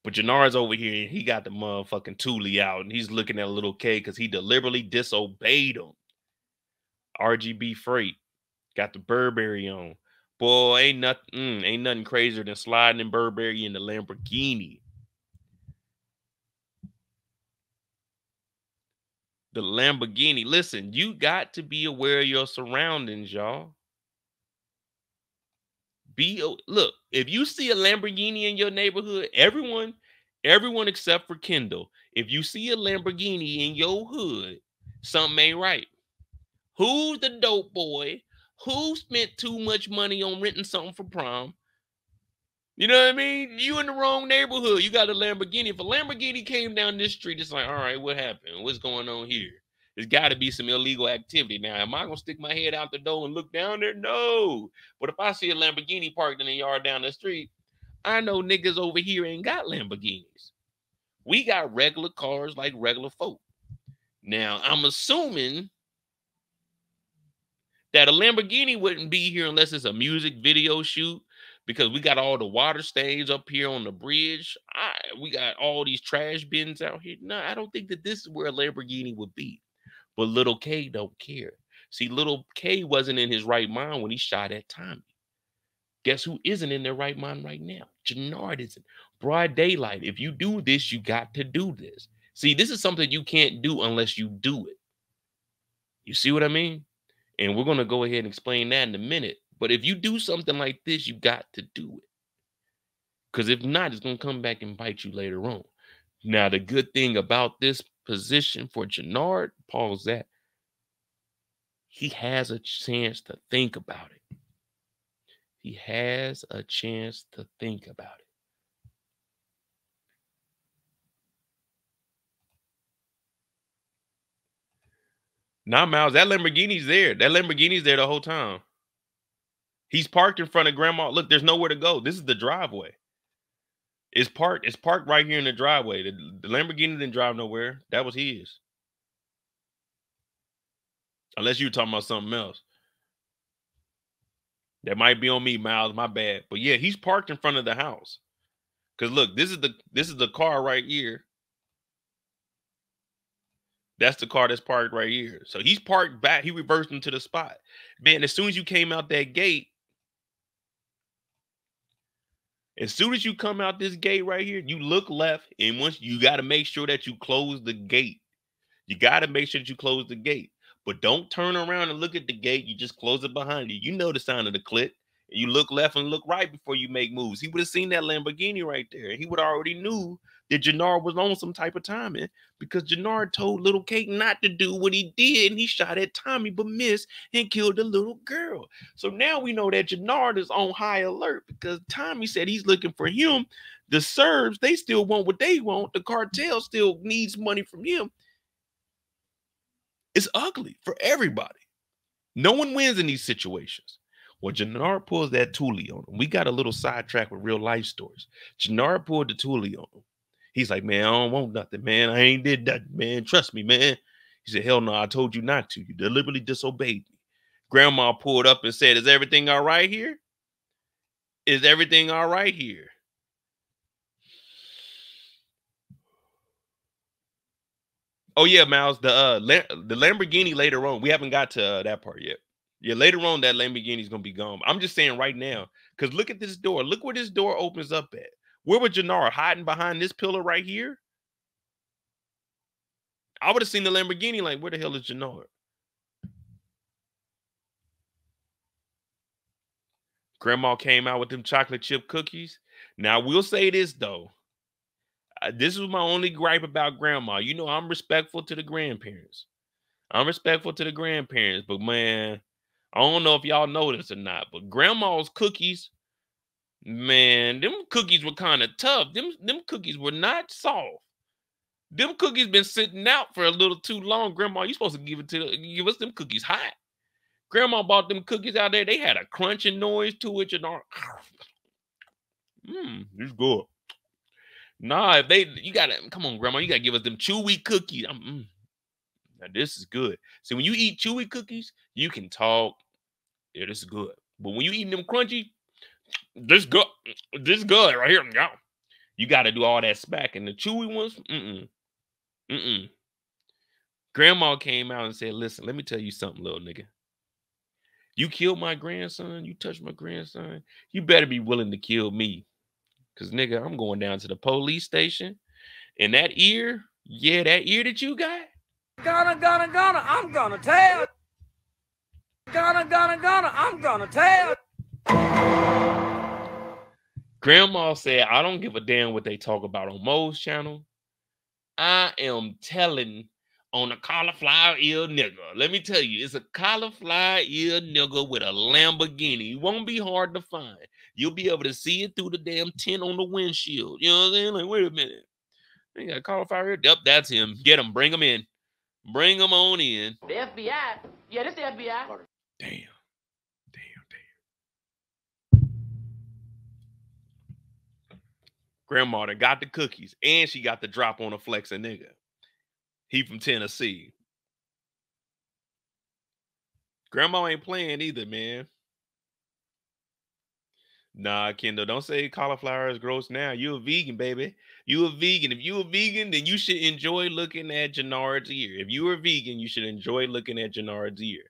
[SPEAKER 1] But Jenard's over here, and he got the motherfucking toolie out, and he's looking at little K because he deliberately disobeyed him. RGB Freight. Got the Burberry on. Boy, ain't nothing crazier than sliding in Burberry in the Lamborghini. The Lamborghini. Listen, you got to be aware of your surroundings, y'all. Look, if you see a Lamborghini in your neighborhood, everyone except for Kendall, if you see a Lamborghini in your hood, something ain't right. Who's the dope boy? Who spent too much money on renting something for prom? You know what I mean? You in the wrong neighborhood. You got a Lamborghini. If a Lamborghini came down this street, it's like, all right, what happened? What's going on here? There's got to be some illegal activity. Now, am I going to stick my head out the door and look down there? No. But if I see a Lamborghini parked in the yard down the street, I know niggas over here ain't got Lamborghinis. We got regular cars like regular folk. Now, I'm assuming that a Lamborghini wouldn't be here unless it's a music video shoot, because we got all the water stains up here on the bridge. We got all these trash bins out here. No, I don't think that this is where a Lamborghini would be. But little K don't care. See, little K wasn't in his right mind when he shot at Tommy. Guess who isn't in their right mind right now? Jenard isn't. Broad daylight. If you do this, you got to do this. See, this is something you can't do unless you do it. You see what I mean? And we're going to go ahead and explain that in a minute. But if you do something like this, you got to do it. Because if not, it's going to come back and bite you later on. Now, the good thing about this position for Jenard, pause that, he has a chance to think about it. He has a chance to think about it. Now, Miles, that Lamborghini's there. That Lamborghini's there the whole time. He's parked in front of Grandma. Look, there's nowhere to go. This is the driveway. It's parked right here in the driveway. The Lamborghini didn't drive nowhere. That was his. Unless you were talking about something else. That might be on me, Miles. My bad. But yeah, he's parked in front of the house. Because look, this is the car right here. That's the car that's parked right here. So he's parked back. He reversed into the spot. Man, as soon as you came out that gate, as soon as you come out this gate right here, you look left, and once you got to make sure that you close the gate. You got to make sure that you close the gate. But don't turn around and look at the gate. You just close it behind you. You know the sound of the click. And you look left and look right before you make moves. He would have seen that Lamborghini right there. He would have already knew that Jenard was on some type of timing, because Jenard told little Kate not to do what he did, and he shot at Tommy but missed and killed the little girl. So now we know that Jenard is on high alert, because Tommy said he's looking for him. The Serbs, they still want what they want. The cartel still needs money from him. It's ugly for everybody. No one wins in these situations. Well, Jenard pulls that Thule on him. We got a little sidetrack with real life stories. Jenard pulled the Thule on him. He's like, man, I don't want nothing, man. I ain't did that, man. Trust me, man. He said, hell no, I told you not to. You deliberately disobeyed me. Grandma pulled up and said, is everything all right here? Is everything all right here? Oh, yeah, Miles, the Lamborghini later on. We haven't got to that part yet. Yeah, later on, that Lamborghini is going to be gone. I'm just saying right now, because look at this door. Look where this door opens up at. Where was Jenard? Hiding behind this pillar right here? I would have seen the Lamborghini like, where the hell is Jenard? Grandma came out with them chocolate chip cookies. Now, we'll say this, though. This is my only gripe about Grandma. You know, I'm respectful to the grandparents. I'm respectful to the grandparents, but man, I don't know if y'all know this or not, but Grandma's cookies, man, them cookies were kind of tough. Them cookies were not soft. Them cookies been sitting out for a little too long. Grandma, you supposed to give us them cookies hot. Grandma bought them cookies out there. They had a crunching noise to it. It's good. Nah, come on, Grandma, you gotta give us them chewy cookies. Now this is good. See, when you eat chewy cookies, you can talk. Yeah, this is good. But when you eating them crunchy, this good right here. Yeah. You got to do all that smacking. The chewy ones, Grandma came out and said, listen, let me tell you something, little nigga. You killed my grandson. You touched my grandson. You better be willing to kill me. Because, nigga, I'm going down to the police station. And that ear, yeah, that ear that you got.
[SPEAKER 5] I'm gonna tell. I'm gonna tell.
[SPEAKER 1] Grandma said, I don't give a damn what they talk about on Mo's channel. I am telling on a cauliflower ear nigga. Let me tell you, it's a cauliflower ear nigga with a Lamborghini. It won't be hard to find. You'll be able to see it through the damn tint on the windshield. You know what I'm saying? Like, wait a minute. They got a cauliflower ear. Yep, that's him. Get him. Bring him in. Bring him on in.
[SPEAKER 6] The FBI. Yeah, this the FBI.
[SPEAKER 1] Damn. Grandma done got the cookies, and she got the drop on a flexing nigga. He from Tennessee. Grandma ain't playing either, man. Nah, Kendall, don't say cauliflower is gross now. You a vegan, baby. You a vegan. If you a vegan, then you should enjoy looking at Jenard's ear. If you are vegan, you should enjoy looking at Jenard's ear.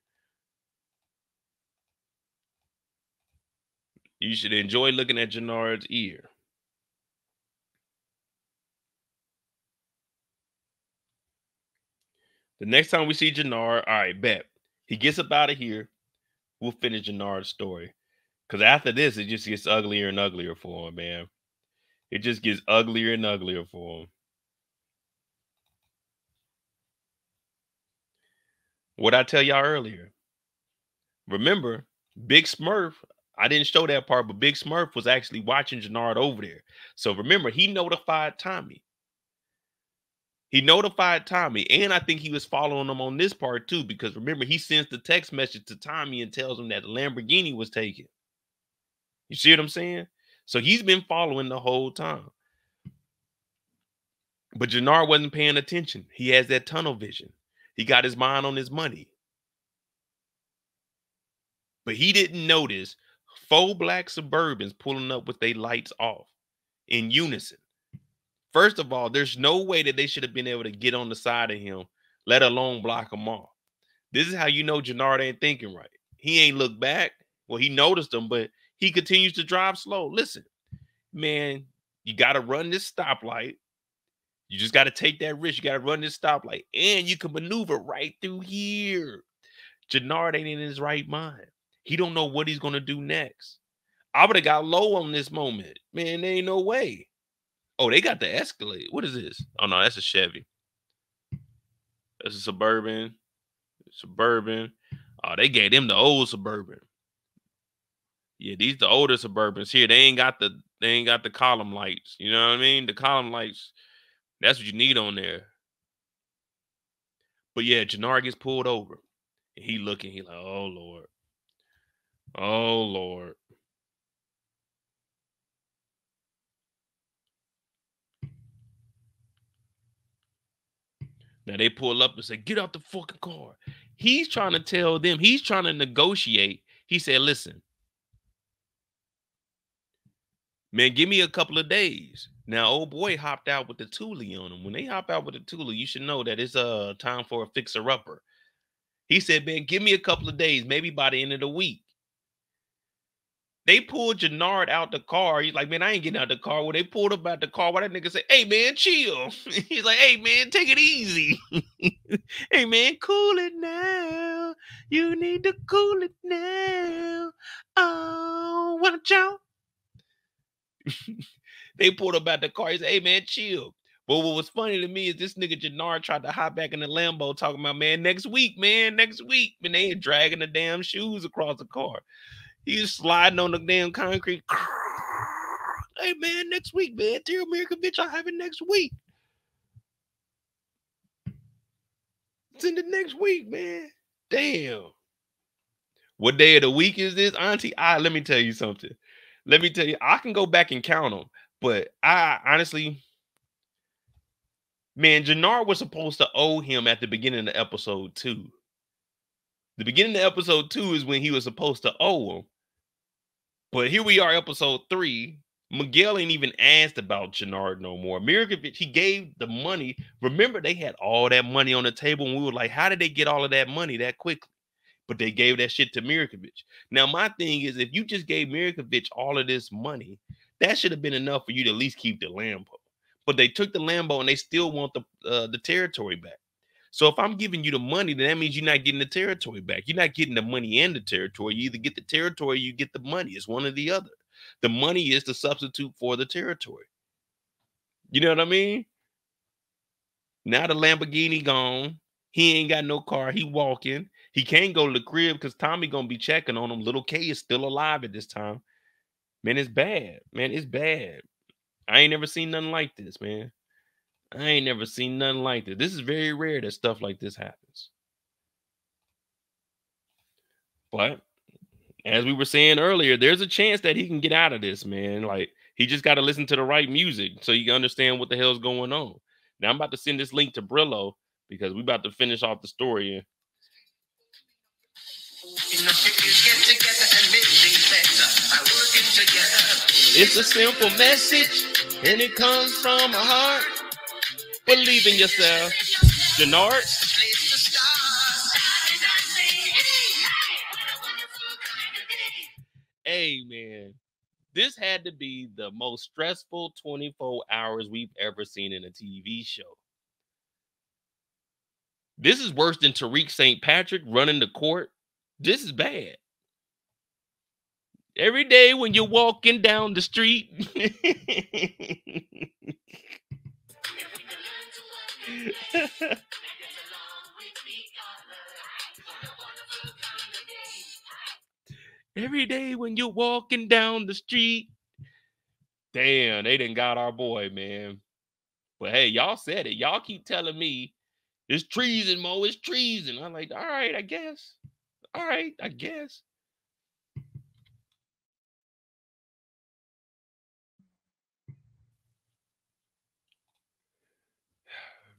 [SPEAKER 1] You should enjoy looking at Jenard's ear. The next time we see Jenard, all right, bet. He gets up out of here. We'll finish Jenard's story. Because after this, it just gets uglier and uglier for him, man. It just gets uglier and uglier for him. What I tell y'all earlier. Remember, Big Smurf, I didn't show that part, but Big Smurf was actually watching Jenard over there. So remember, he notified Tommy. He notified Tommy, and I think he was following him on this part too, because remember, he sends the text message to Tommy and tells him that the Lamborghini was taken. You see what I'm saying? So he's been following the whole time. But Jenard wasn't paying attention. He has that tunnel vision. He got his mind on his money. But he didn't notice 4 black Suburbans pulling up with their lights off in unison. First of all, there's no way that they should have been able to get on the side of him, let alone block him off. This is how you know Jenard ain't thinking right. He ain't looked back. Well, he noticed them, but he continues to drive slow. Listen, man, you got to run this stoplight. You just got to take that risk. You got to run this stoplight. And you can maneuver right through here. Jenard ain't in his right mind. He don't know what he's going to do next. I would have got low on this moment. Man, there ain't no way. Oh, they got the Escalade. What is this? Oh, no, that's a Chevy. That's a Suburban. Oh, they gave them the old Suburban. Yeah, these the older Suburbans here. They ain't got the column lights. You know what I mean? The column lights, that's what you need on there. But yeah, Jenard gets pulled over. And he looking, he like, oh Lord. Oh Lord. Now they pull up and say, get out the fucking car. He's trying to tell them, he's trying to negotiate. He said, listen, man, give me a couple of days. Now, old boy hopped out with the Thule on him. When they hop out with the Thule, you should know that it's time for a fixer-upper. He said, man, give me a couple of days, maybe by the end of the week. They pulled Jenard out the car. He's like, man, I ain't getting out the car. Well, they pulled him out the car. Why that nigga say, hey, man, chill. He's like, hey, man, take it easy. Hey, man, cool it now. You need to cool it now. Oh, what a jump. They pulled him out the car. He said, hey, man, chill. But what was funny to me is this nigga Jenard tried to hop back in the Lambo talking about, man, next week, man, next week. And they ain't dragging the damn shoes across the car. He's sliding on the damn concrete. Hey, man, next week, man. Dear America, bitch, I'll have it next week. It's in the next week, man. Damn. What day of the week is this, Auntie? Let me tell you something. Let me tell you, I can go back and count them. But I honestly, man, Jenard was supposed to owe him at the beginning of episode 2. The beginning of episode 2 is when he was supposed to owe him. But here we are, episode 3. Miguel ain't even asked about Jenard no more. Mirkovich, he gave the money. Remember, they had all that money on the table, and we were like, how did they get all of that money that quickly? but they gave that shit to Mirkovic. Now, my thing is, if you just gave Mirkovic all of this money, that should have been enough for you to at least keep the Lambo. But they took the Lambo and they still want the territory back. So if I'm giving you the money, then that means you're not getting the territory back. You're not getting the money and the territory. You either get the territory or you get the money. It's one or the other. The money is the substitute for the territory. You know what I mean? Now the Lamborghini gone. He ain't got no car. He walking. He can't go to the crib because Tommy gonna be checking on him. Little K is still alive at this time. Man, it's bad. Man, it's bad. I ain't never seen nothing like this, man. I ain't never seen nothing like this. This is very rare that stuff like this happens. But as we were saying earlier, there's a chance that he can get out of this, man. Like, he just got to listen to the right music so you can understand what the hell's going on. Now, I'm about to send this link to Brillo because we about to finish off the story here. It's a simple message, and it comes from a heart. Believe in yourself. Jenard. Hey, man. This had to be the most stressful 24 hours we've ever seen in a TV show. This is worse than Tariq St. Patrick running the court. This is bad. Every day when you're walking down the street. Every day when you're walking down the street. Damn, they done got our boy, man. But hey, y'all said it. Y'all keep telling me it's treason, Mo. It's treason. I'm like, all right, I guess. All right, I guess.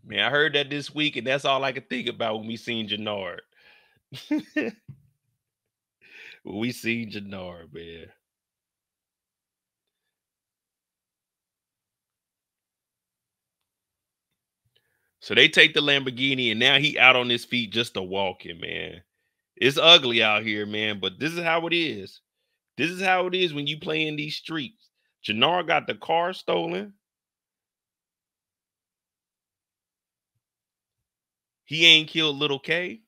[SPEAKER 1] Man, I heard that this week, and that's all I could think about when we seen Jenard. When we seen Jenard, man. So they take the Lamborghini, and now he out on his feet just to walking, man. It's ugly out here, man, but this is how it is. This is how it is when you play in these streets. Jenard got the car stolen. He ain't killed Little K.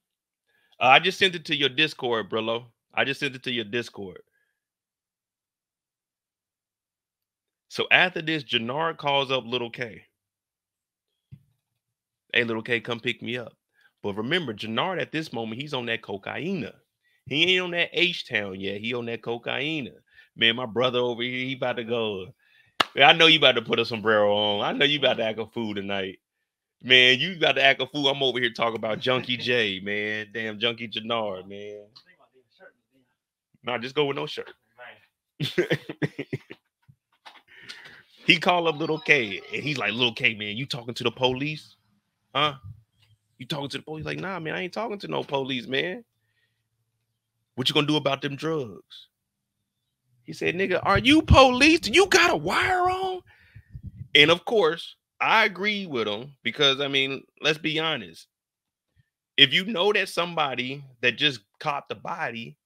[SPEAKER 1] I just sent it to your Discord, Brillo. I just sent it to your Discord. So after this, Jenard calls up Little K. Hey, Little K, come pick me up. But remember, Jenard at this moment, he's on that cocaine. He ain't on that H-Town yet. He on that cocaine. Man, my brother over here, he about to go. Man, I know you about to put a sombrero on. I know you about to act a fool tonight. Man, you got to act a fool. I'm over here talking about Junkie J, man. Damn, Junkie Jenard, man. Nah, just go with no shirt. He called up Little K, and he's like, Little K, man, you talking to the police? Huh? You talking to the police? Like, nah, man, I ain't talking to no police, man. What you gonna do about them drugs? He said, nigga, are you police? Do you got a wire on? And of course, I agree with him because, I mean, let's be honest. If you know that somebody that just caught the body,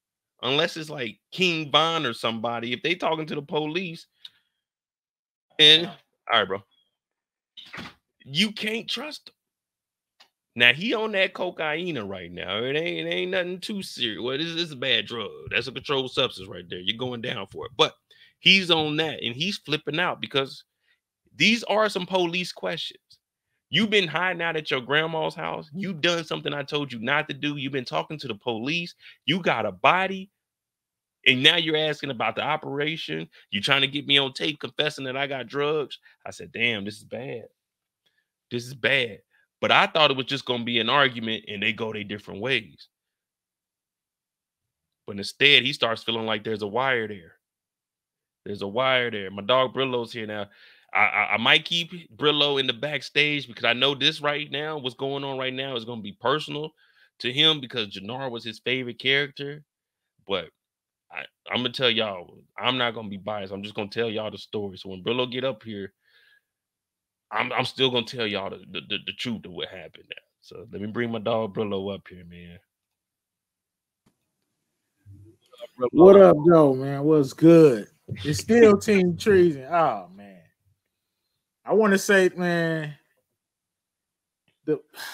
[SPEAKER 1] unless it's like King Von or somebody, if they talking to the police, and all right, bro, you can't trust them. Now he on that cocaine right now. It ain't nothing too serious. Well, this is a bad drug. That's a controlled substance right there. You're going down for it. But he's on that and he's flipping out because these are some police questions. You've been hiding out at your grandma's house. You've done something I told you not to do. You've been talking to the police. You got a body. And now you're asking about the operation. You're trying to get me on tape confessing that I got drugs. I said, damn, this is bad. This is bad. But I thought it was just going to be an argument and they go their different ways. But instead, he starts feeling like there's a wire there. There's a wire there. My dog Brillo's here now. I might keep Brillo in the backstage because I know this right now, what's going on right now is going to be personal to him because Jenard was his favorite character. But I'm going to tell y'all, I'm not going to be biased. I'm just going to tell y'all the story. So when Brillo get up here, I'm still going to tell y'all the truth of what happened now. So let me bring my dog Brillo up here, man.
[SPEAKER 7] What up, though, man? What's good? It's still Team Treason. Oh man, I want to say, man.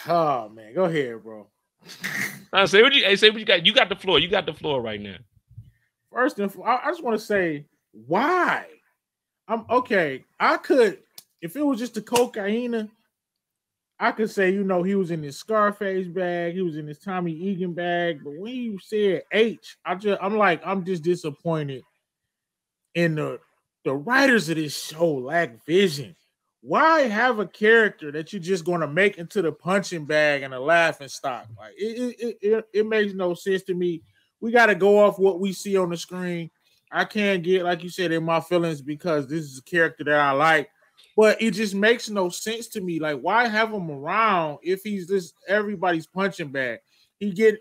[SPEAKER 7] Oh man, go ahead, bro.
[SPEAKER 1] Say what you got. You got the floor. You got the floor right now.
[SPEAKER 7] First and foremost, I just want to say why. I'm okay. I could, if it was just the cocaine, I could say, he was in his Scarface bag, he was in his Tommy Egan bag. But when you said H, I'm just disappointed in the writers of this show lack vision. Why have a character that you're just going to make into the punching bag and a laughing stock? Like it makes no sense to me. We got to go off what we see on the screen. I can't get, like you said, in my feelings because this is a character that I like, but it just makes no sense to me. Like, why have him around if he's just everybody's punching bag? He get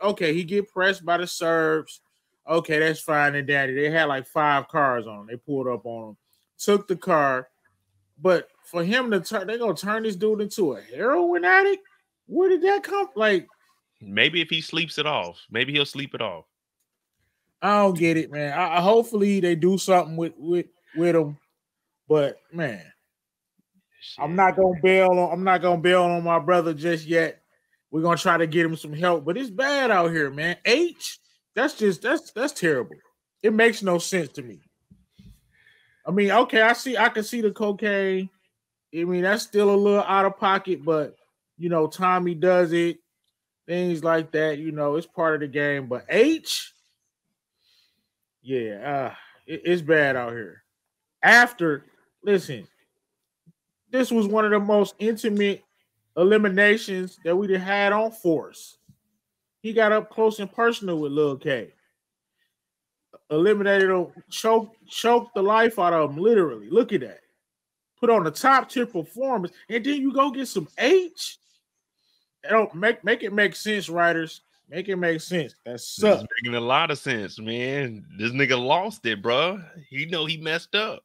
[SPEAKER 7] pressed by the Serbs. Okay, that's fine and dandy. They had like 5 cars on him. They pulled up on him, took the car, but for him to turn, they're gonna turn this dude into a heroin addict. Where did that come? Like,
[SPEAKER 1] maybe if he sleeps it off, maybe he'll sleep it off.
[SPEAKER 7] I don't get it, man. I hopefully they do something with him, but man, shit. I'm not gonna bail on my brother just yet. We're gonna try to get him some help, but it's bad out here, man. H, that's terrible. It makes no sense to me. I mean, okay, I can see the cocaine. I mean, that's still a little out of pocket, but Tommy does it, things like that. It's part of the game. But H, yeah, it's bad out here. Listen, this was one of the most intimate eliminations that we'd had on Force. He got up close and personal with Lil K. Eliminated him, choked the life out of him, literally. Look at that. Put on the top tier performance, and then you go get some H. Make it make sense, writers. Make it make sense. That sucks.
[SPEAKER 1] It's making a lot of sense, man. This nigga lost it, bro. He know he messed up.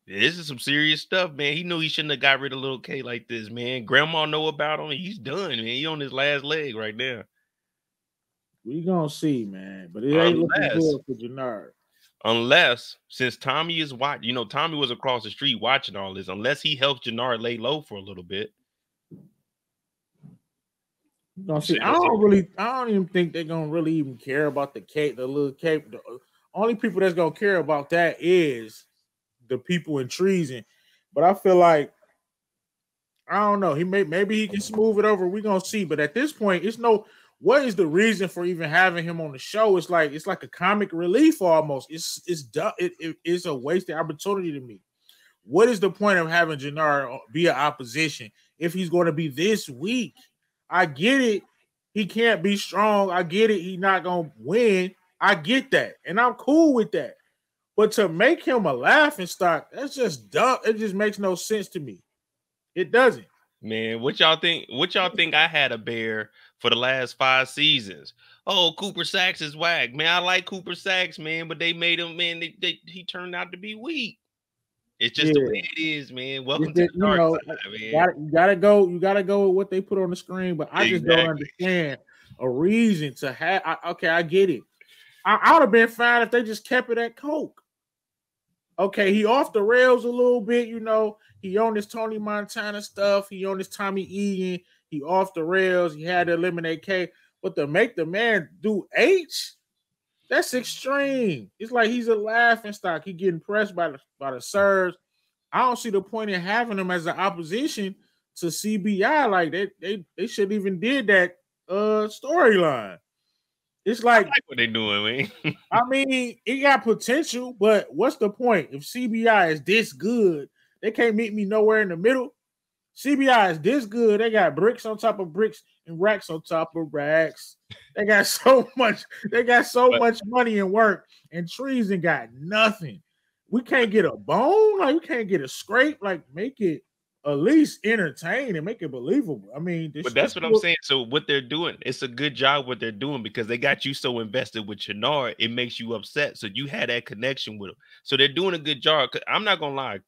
[SPEAKER 1] This is some serious stuff, man. He knew he shouldn't have got rid of Lil K like this, man. Grandma know about him. He's done, man. He on his last leg right now.
[SPEAKER 7] We gonna see, man. But it ain't looking good for Jenard.
[SPEAKER 1] Unless, since Tommy is watching, Tommy was across the street watching all this. Unless he helps Jenard lay low for a little bit.
[SPEAKER 7] See, I don't even think they're gonna really even care about the little cape. The only people that's gonna care about that is the people in treason. But I feel like, I don't know. Maybe he can smooth it over. We're gonna see. But at this point, what is the reason for even having him on the show? It's like a comic relief almost. It's a wasted opportunity to me. What is the point of having Jenard be an opposition if he's going to be this weak? I get it. He can't be strong. I get it. He's not going to win. I get that. And I'm cool with that. But to make him a laughing stock, that's just dumb. It just makes no sense to me. It doesn't.
[SPEAKER 1] Man, what y'all think I had a bear for the last 5 seasons? Oh, Cooper Sacks is whack. Man, I like Cooper Sacks, man, but they made him, man, he turned out to be weak. It's just the way it is, man. Welcome to the dark side, man.
[SPEAKER 7] You gotta go with what they put on the screen, but I just don't understand a reason to have. I get it. I would have been fine if they just kept it at Coke. Okay, he off the rails a little bit, He on this Tony Montana stuff. He on this Tommy Egan. He off the rails. He had to eliminate K. But to make the man do H, that's extreme. It's like he's a laughing stock. He getting pressed by the Serbs. I don't see the point in having him as an opposition to CBI. Like they should even did that storyline. It's like
[SPEAKER 1] what they doing, man.
[SPEAKER 7] I mean, it got potential, but what's the point? If CBI is this good, they can't meet me nowhere in the middle. CBI is this good. They got bricks on top of bricks and racks on top of racks. They got so much. They got so much money and work, and Treason got nothing. We can't get a bone. Like, we can't get a scrape. Like, make it at least entertain and make it believable. I mean,
[SPEAKER 1] but that's what I'm saying. So what they're doing, it's a good job what they're doing because they got you so invested with Jenard, it makes you upset. So you had that connection with him. So they're doing a good job. I'm not gonna lie,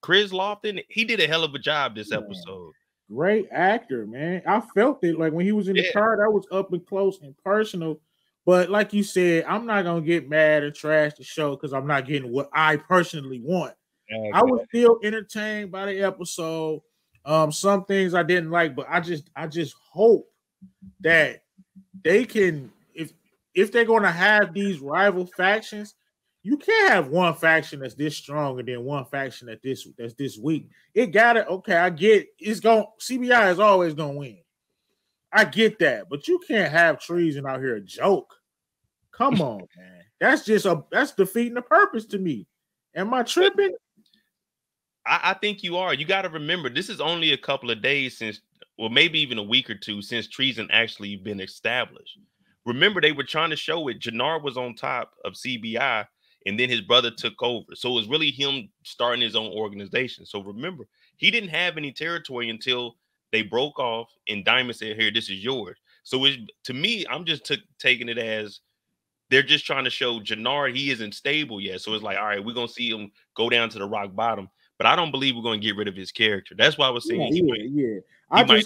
[SPEAKER 1] Kris Lofton, he did a hell of a job this episode.
[SPEAKER 7] Great actor, man. I felt it like when he was in the car, that was up and close and personal. But like you said, I'm not gonna get mad and trash the show because I'm not getting what I personally want.
[SPEAKER 1] Okay.
[SPEAKER 7] I was still entertained by the episode. Some things I didn't like, but I just hope that they can, if they're gonna have these rival factions, you can't have one faction that's this strong and then one faction that's this weak. It gotta, okay, I get it's going CBI is always gonna win. I get that, but you can't have treason out here a joke. Come on, man. That's defeating the purpose to me. Am I tripping?
[SPEAKER 1] I think you are. You got to remember, this is only a couple of days since, well, maybe even a week or two since treason actually been established. Remember, they were trying to show it. Jenard was on top of CBI, and then his brother took over. So it was really him starting his own organization. So remember, he didn't have any territory until they broke off, and Diamond said, "Here, this is yours." So to me, I'm just taking it as they're just trying to show Jenard he isn't stable yet. So it's like, all right, we're going to see him go down to the rock bottom. But I don't believe we're going to get rid of his character. That's why I was saying he might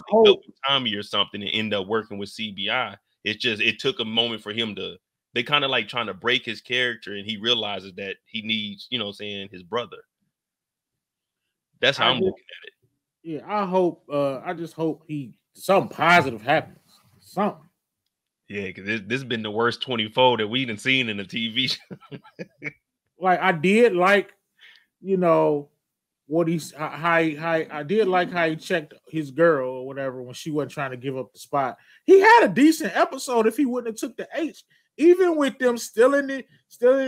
[SPEAKER 1] hope Tommy or something and end up working with CBI. It's just, it took a moment for him to, they kind of like trying to break his character, and he realizes that he needs, you know what I'm saying, his brother. That's how I'm looking at it.
[SPEAKER 7] Yeah, I just hope something positive happens. Something.
[SPEAKER 1] Yeah, because this has been the worst 24 that we done seen in a TV show.
[SPEAKER 7] Like, I did like, you know, I did like how he checked his girl or whatever when she wasn't trying to give up the spot. He had a decent episode if he wouldn't have took the H. Even with them still in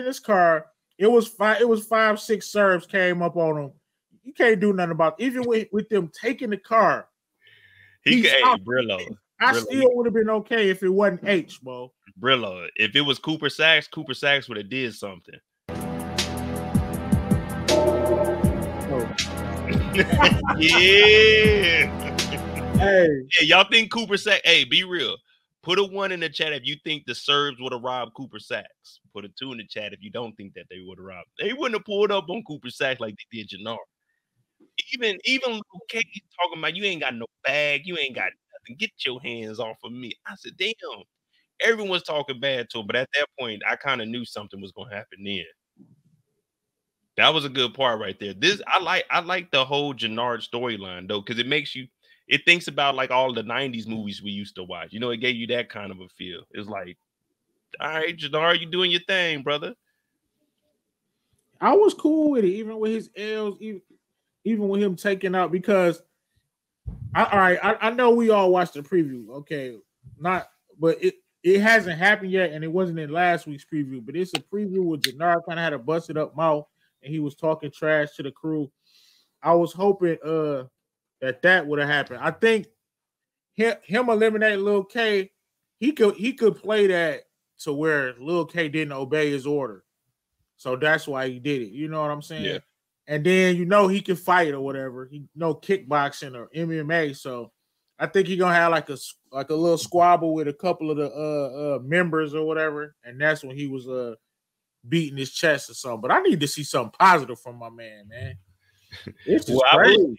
[SPEAKER 7] his car, it was 5-6 Serbs came up on him. You can't do nothing about it. Even with them taking the car.
[SPEAKER 1] Brillo.
[SPEAKER 7] I still would have been okay if it wasn't H, bro.
[SPEAKER 1] Brillo. If it was Cooper Sacks would have did something. Yeah.
[SPEAKER 7] Hey,
[SPEAKER 1] y'all think Cooper Sacks? Hey, be real. Put a 1 in the chat if you think the Serbs would have robbed Cooper Sacks. Put a 2 in the chat if you don't think that they would have robbed. They wouldn't have pulled up on Cooper Sacks like they did Jenard. Even little K talking about you ain't got no bag, you ain't got nothing. Get your hands off of me. I said, damn. Everyone's talking bad to him, but at that point, I kind of knew something was gonna happen then. That was a good part right there. I like the whole Jenard storyline though, because it thinks about like all the 90s movies we used to watch. You know, it gave you that kind of a feel. It's like, all right, Jenard, you doing your thing, brother.
[SPEAKER 7] I was cool with it, even with his L's, even with him taking out, because I know we all watched the preview. Okay, but it hasn't happened yet, and it wasn't in last week's preview, but it's a preview where Jenard kind of had a busted up mouth and he was talking trash to the crew. I was hoping that would have happened. I think him eliminating Lil K, he could play that to where Lil K didn't obey his order. So that's why he did it. You know what I'm saying?
[SPEAKER 1] Yeah.
[SPEAKER 7] And then he can fight or whatever. He kickboxing or MMA. So I think he's gonna have like a little squabble with a couple of the members or whatever. And that's when he was beating his chest or something. But I need to see something positive from my man. It's just crazy.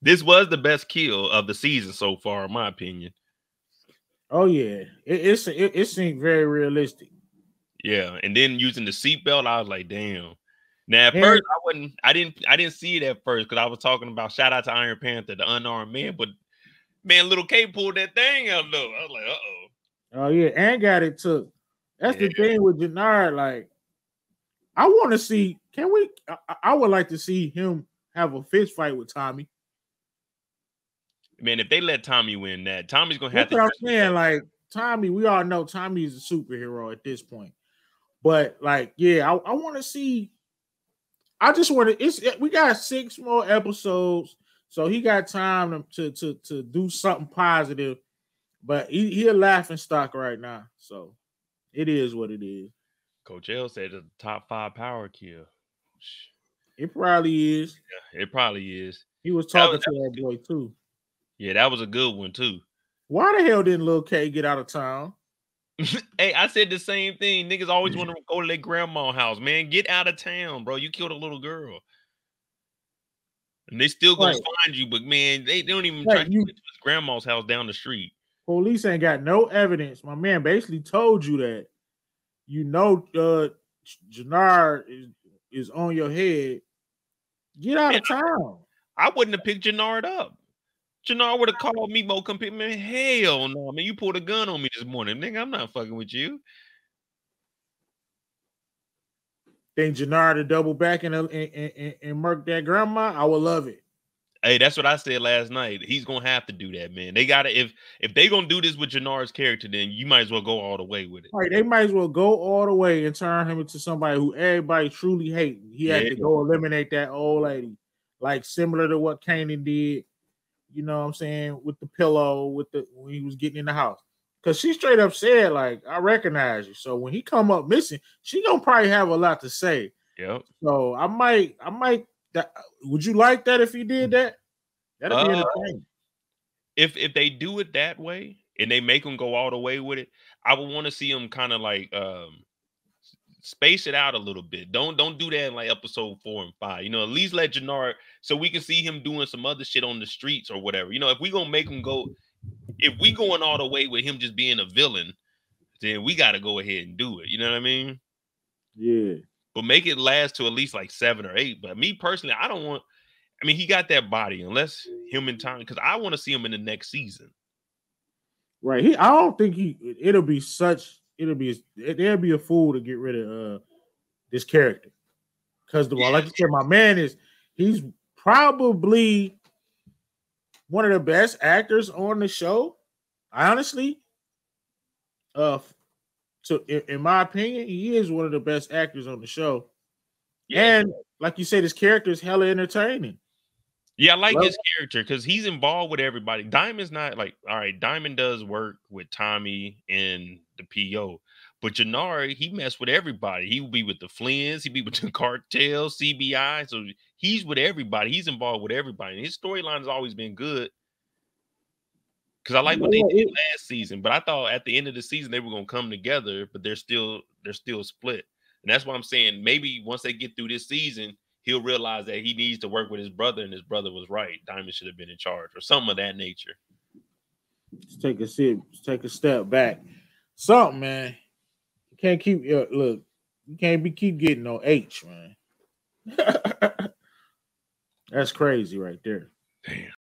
[SPEAKER 1] This was the best kill of the season so far, in my opinion.
[SPEAKER 7] Oh yeah, it seemed very realistic.
[SPEAKER 1] Yeah, and then using the seatbelt, I was like, damn. Now at first I didn't see it at first because I was talking about shout out to Iron Panther, the unarmed man, but man, little K pulled that thing out though. I was like,
[SPEAKER 7] oh yeah, and got it took. That's the thing with Jenard. Like, I want to see. I would like to see him have a fist fight with Tommy.
[SPEAKER 1] Man, if they let Tommy win that, Tommy's gonna have
[SPEAKER 7] to. That's what I'm saying. Like Tommy, we all know Tommy is a superhero at this point. But like, yeah, I want to see. I just want to. We got 6 more episodes, so he got time to do something positive. But he a laughing stock right now, so it is what it is.
[SPEAKER 1] Coach L said it's a top 5 power kill.
[SPEAKER 7] It probably is.
[SPEAKER 1] Yeah, it probably is.
[SPEAKER 7] He was talking to that boy too.
[SPEAKER 1] Yeah, that was a good one too.
[SPEAKER 7] Why the hell didn't Lil K get out of town?
[SPEAKER 1] Hey, I said the same thing. Niggas always want to go to their grandma's house, man. Get out of town, bro. You killed a little girl. And they still gonna find you, but man, they don't even try to get to his grandma's house down the street.
[SPEAKER 7] Police ain't got no evidence. My man basically told you that. Jenard is on your head. Get out of town.
[SPEAKER 1] I wouldn't have picked Jenard up. Jenard would have called me more commitment. Hell no, man. You pulled a gun on me this morning. Nigga, I'm not fucking with you.
[SPEAKER 7] Think Jenard to double back and murk that grandma? I would love it.
[SPEAKER 1] Hey, that's what I said last night. He's gonna have to do that, man. They gotta if they gonna do this with Jenard's character, then you might as well go all the way with it.
[SPEAKER 7] Right, they might as well go all the way and turn him into somebody who everybody truly hates. He had to go eliminate that old lady, like similar to what Kanan did. You know what I'm saying, with the pillow, when he was getting in the house. Because she straight up said, like, I recognize you. So when he come up missing, she gonna probably have a lot to say.
[SPEAKER 1] Yep.
[SPEAKER 7] So I might would you like that if he did that? That'd be entertaining.
[SPEAKER 1] If they do it that way and they make him go all the way with it, I would want to see him kind of like space it out a little bit. Don't do that in like episode 4 and 5. You know, at least let Jenard so we can see him doing some other shit on the streets or whatever. You know, if we gonna make him go, if we going all the way with him just being a villain, then we got to go ahead and do it. You know what I mean?
[SPEAKER 7] Yeah.
[SPEAKER 1] But make it last to at least like 7 or 8. But me personally, I don't want. I mean, he got that body, unless him and Tom, because I want to see him in the next season.
[SPEAKER 7] Right. I don't think there'll be a fool to get rid of this character. Because like you said, my man he's probably one of the best actors on the show. Honestly. So in my opinion, he is one of the best actors on the show. Yeah. And like you said, his character is hella entertaining.
[SPEAKER 1] Yeah, I like his character because he's involved with everybody. Diamond's not like, all right, Diamond does work with Tommy and the PO, but Jenard, he messed with everybody. He would be with the Flynns, he'd be with the cartel, CBI. So he's with everybody. He's involved with everybody. And his storyline has always been good. Because I like what they did last season, but I thought at the end of the season they were gonna come together, but they're still split. And that's why I'm saying maybe once they get through this season, he'll realize that he needs to work with his brother, and his brother was right. Diamond should have been in charge or something of that nature.
[SPEAKER 7] Just take a sip, take a step back. Something, man. You can't keep look. You can't keep getting no H, man. That's crazy right there.
[SPEAKER 1] Damn.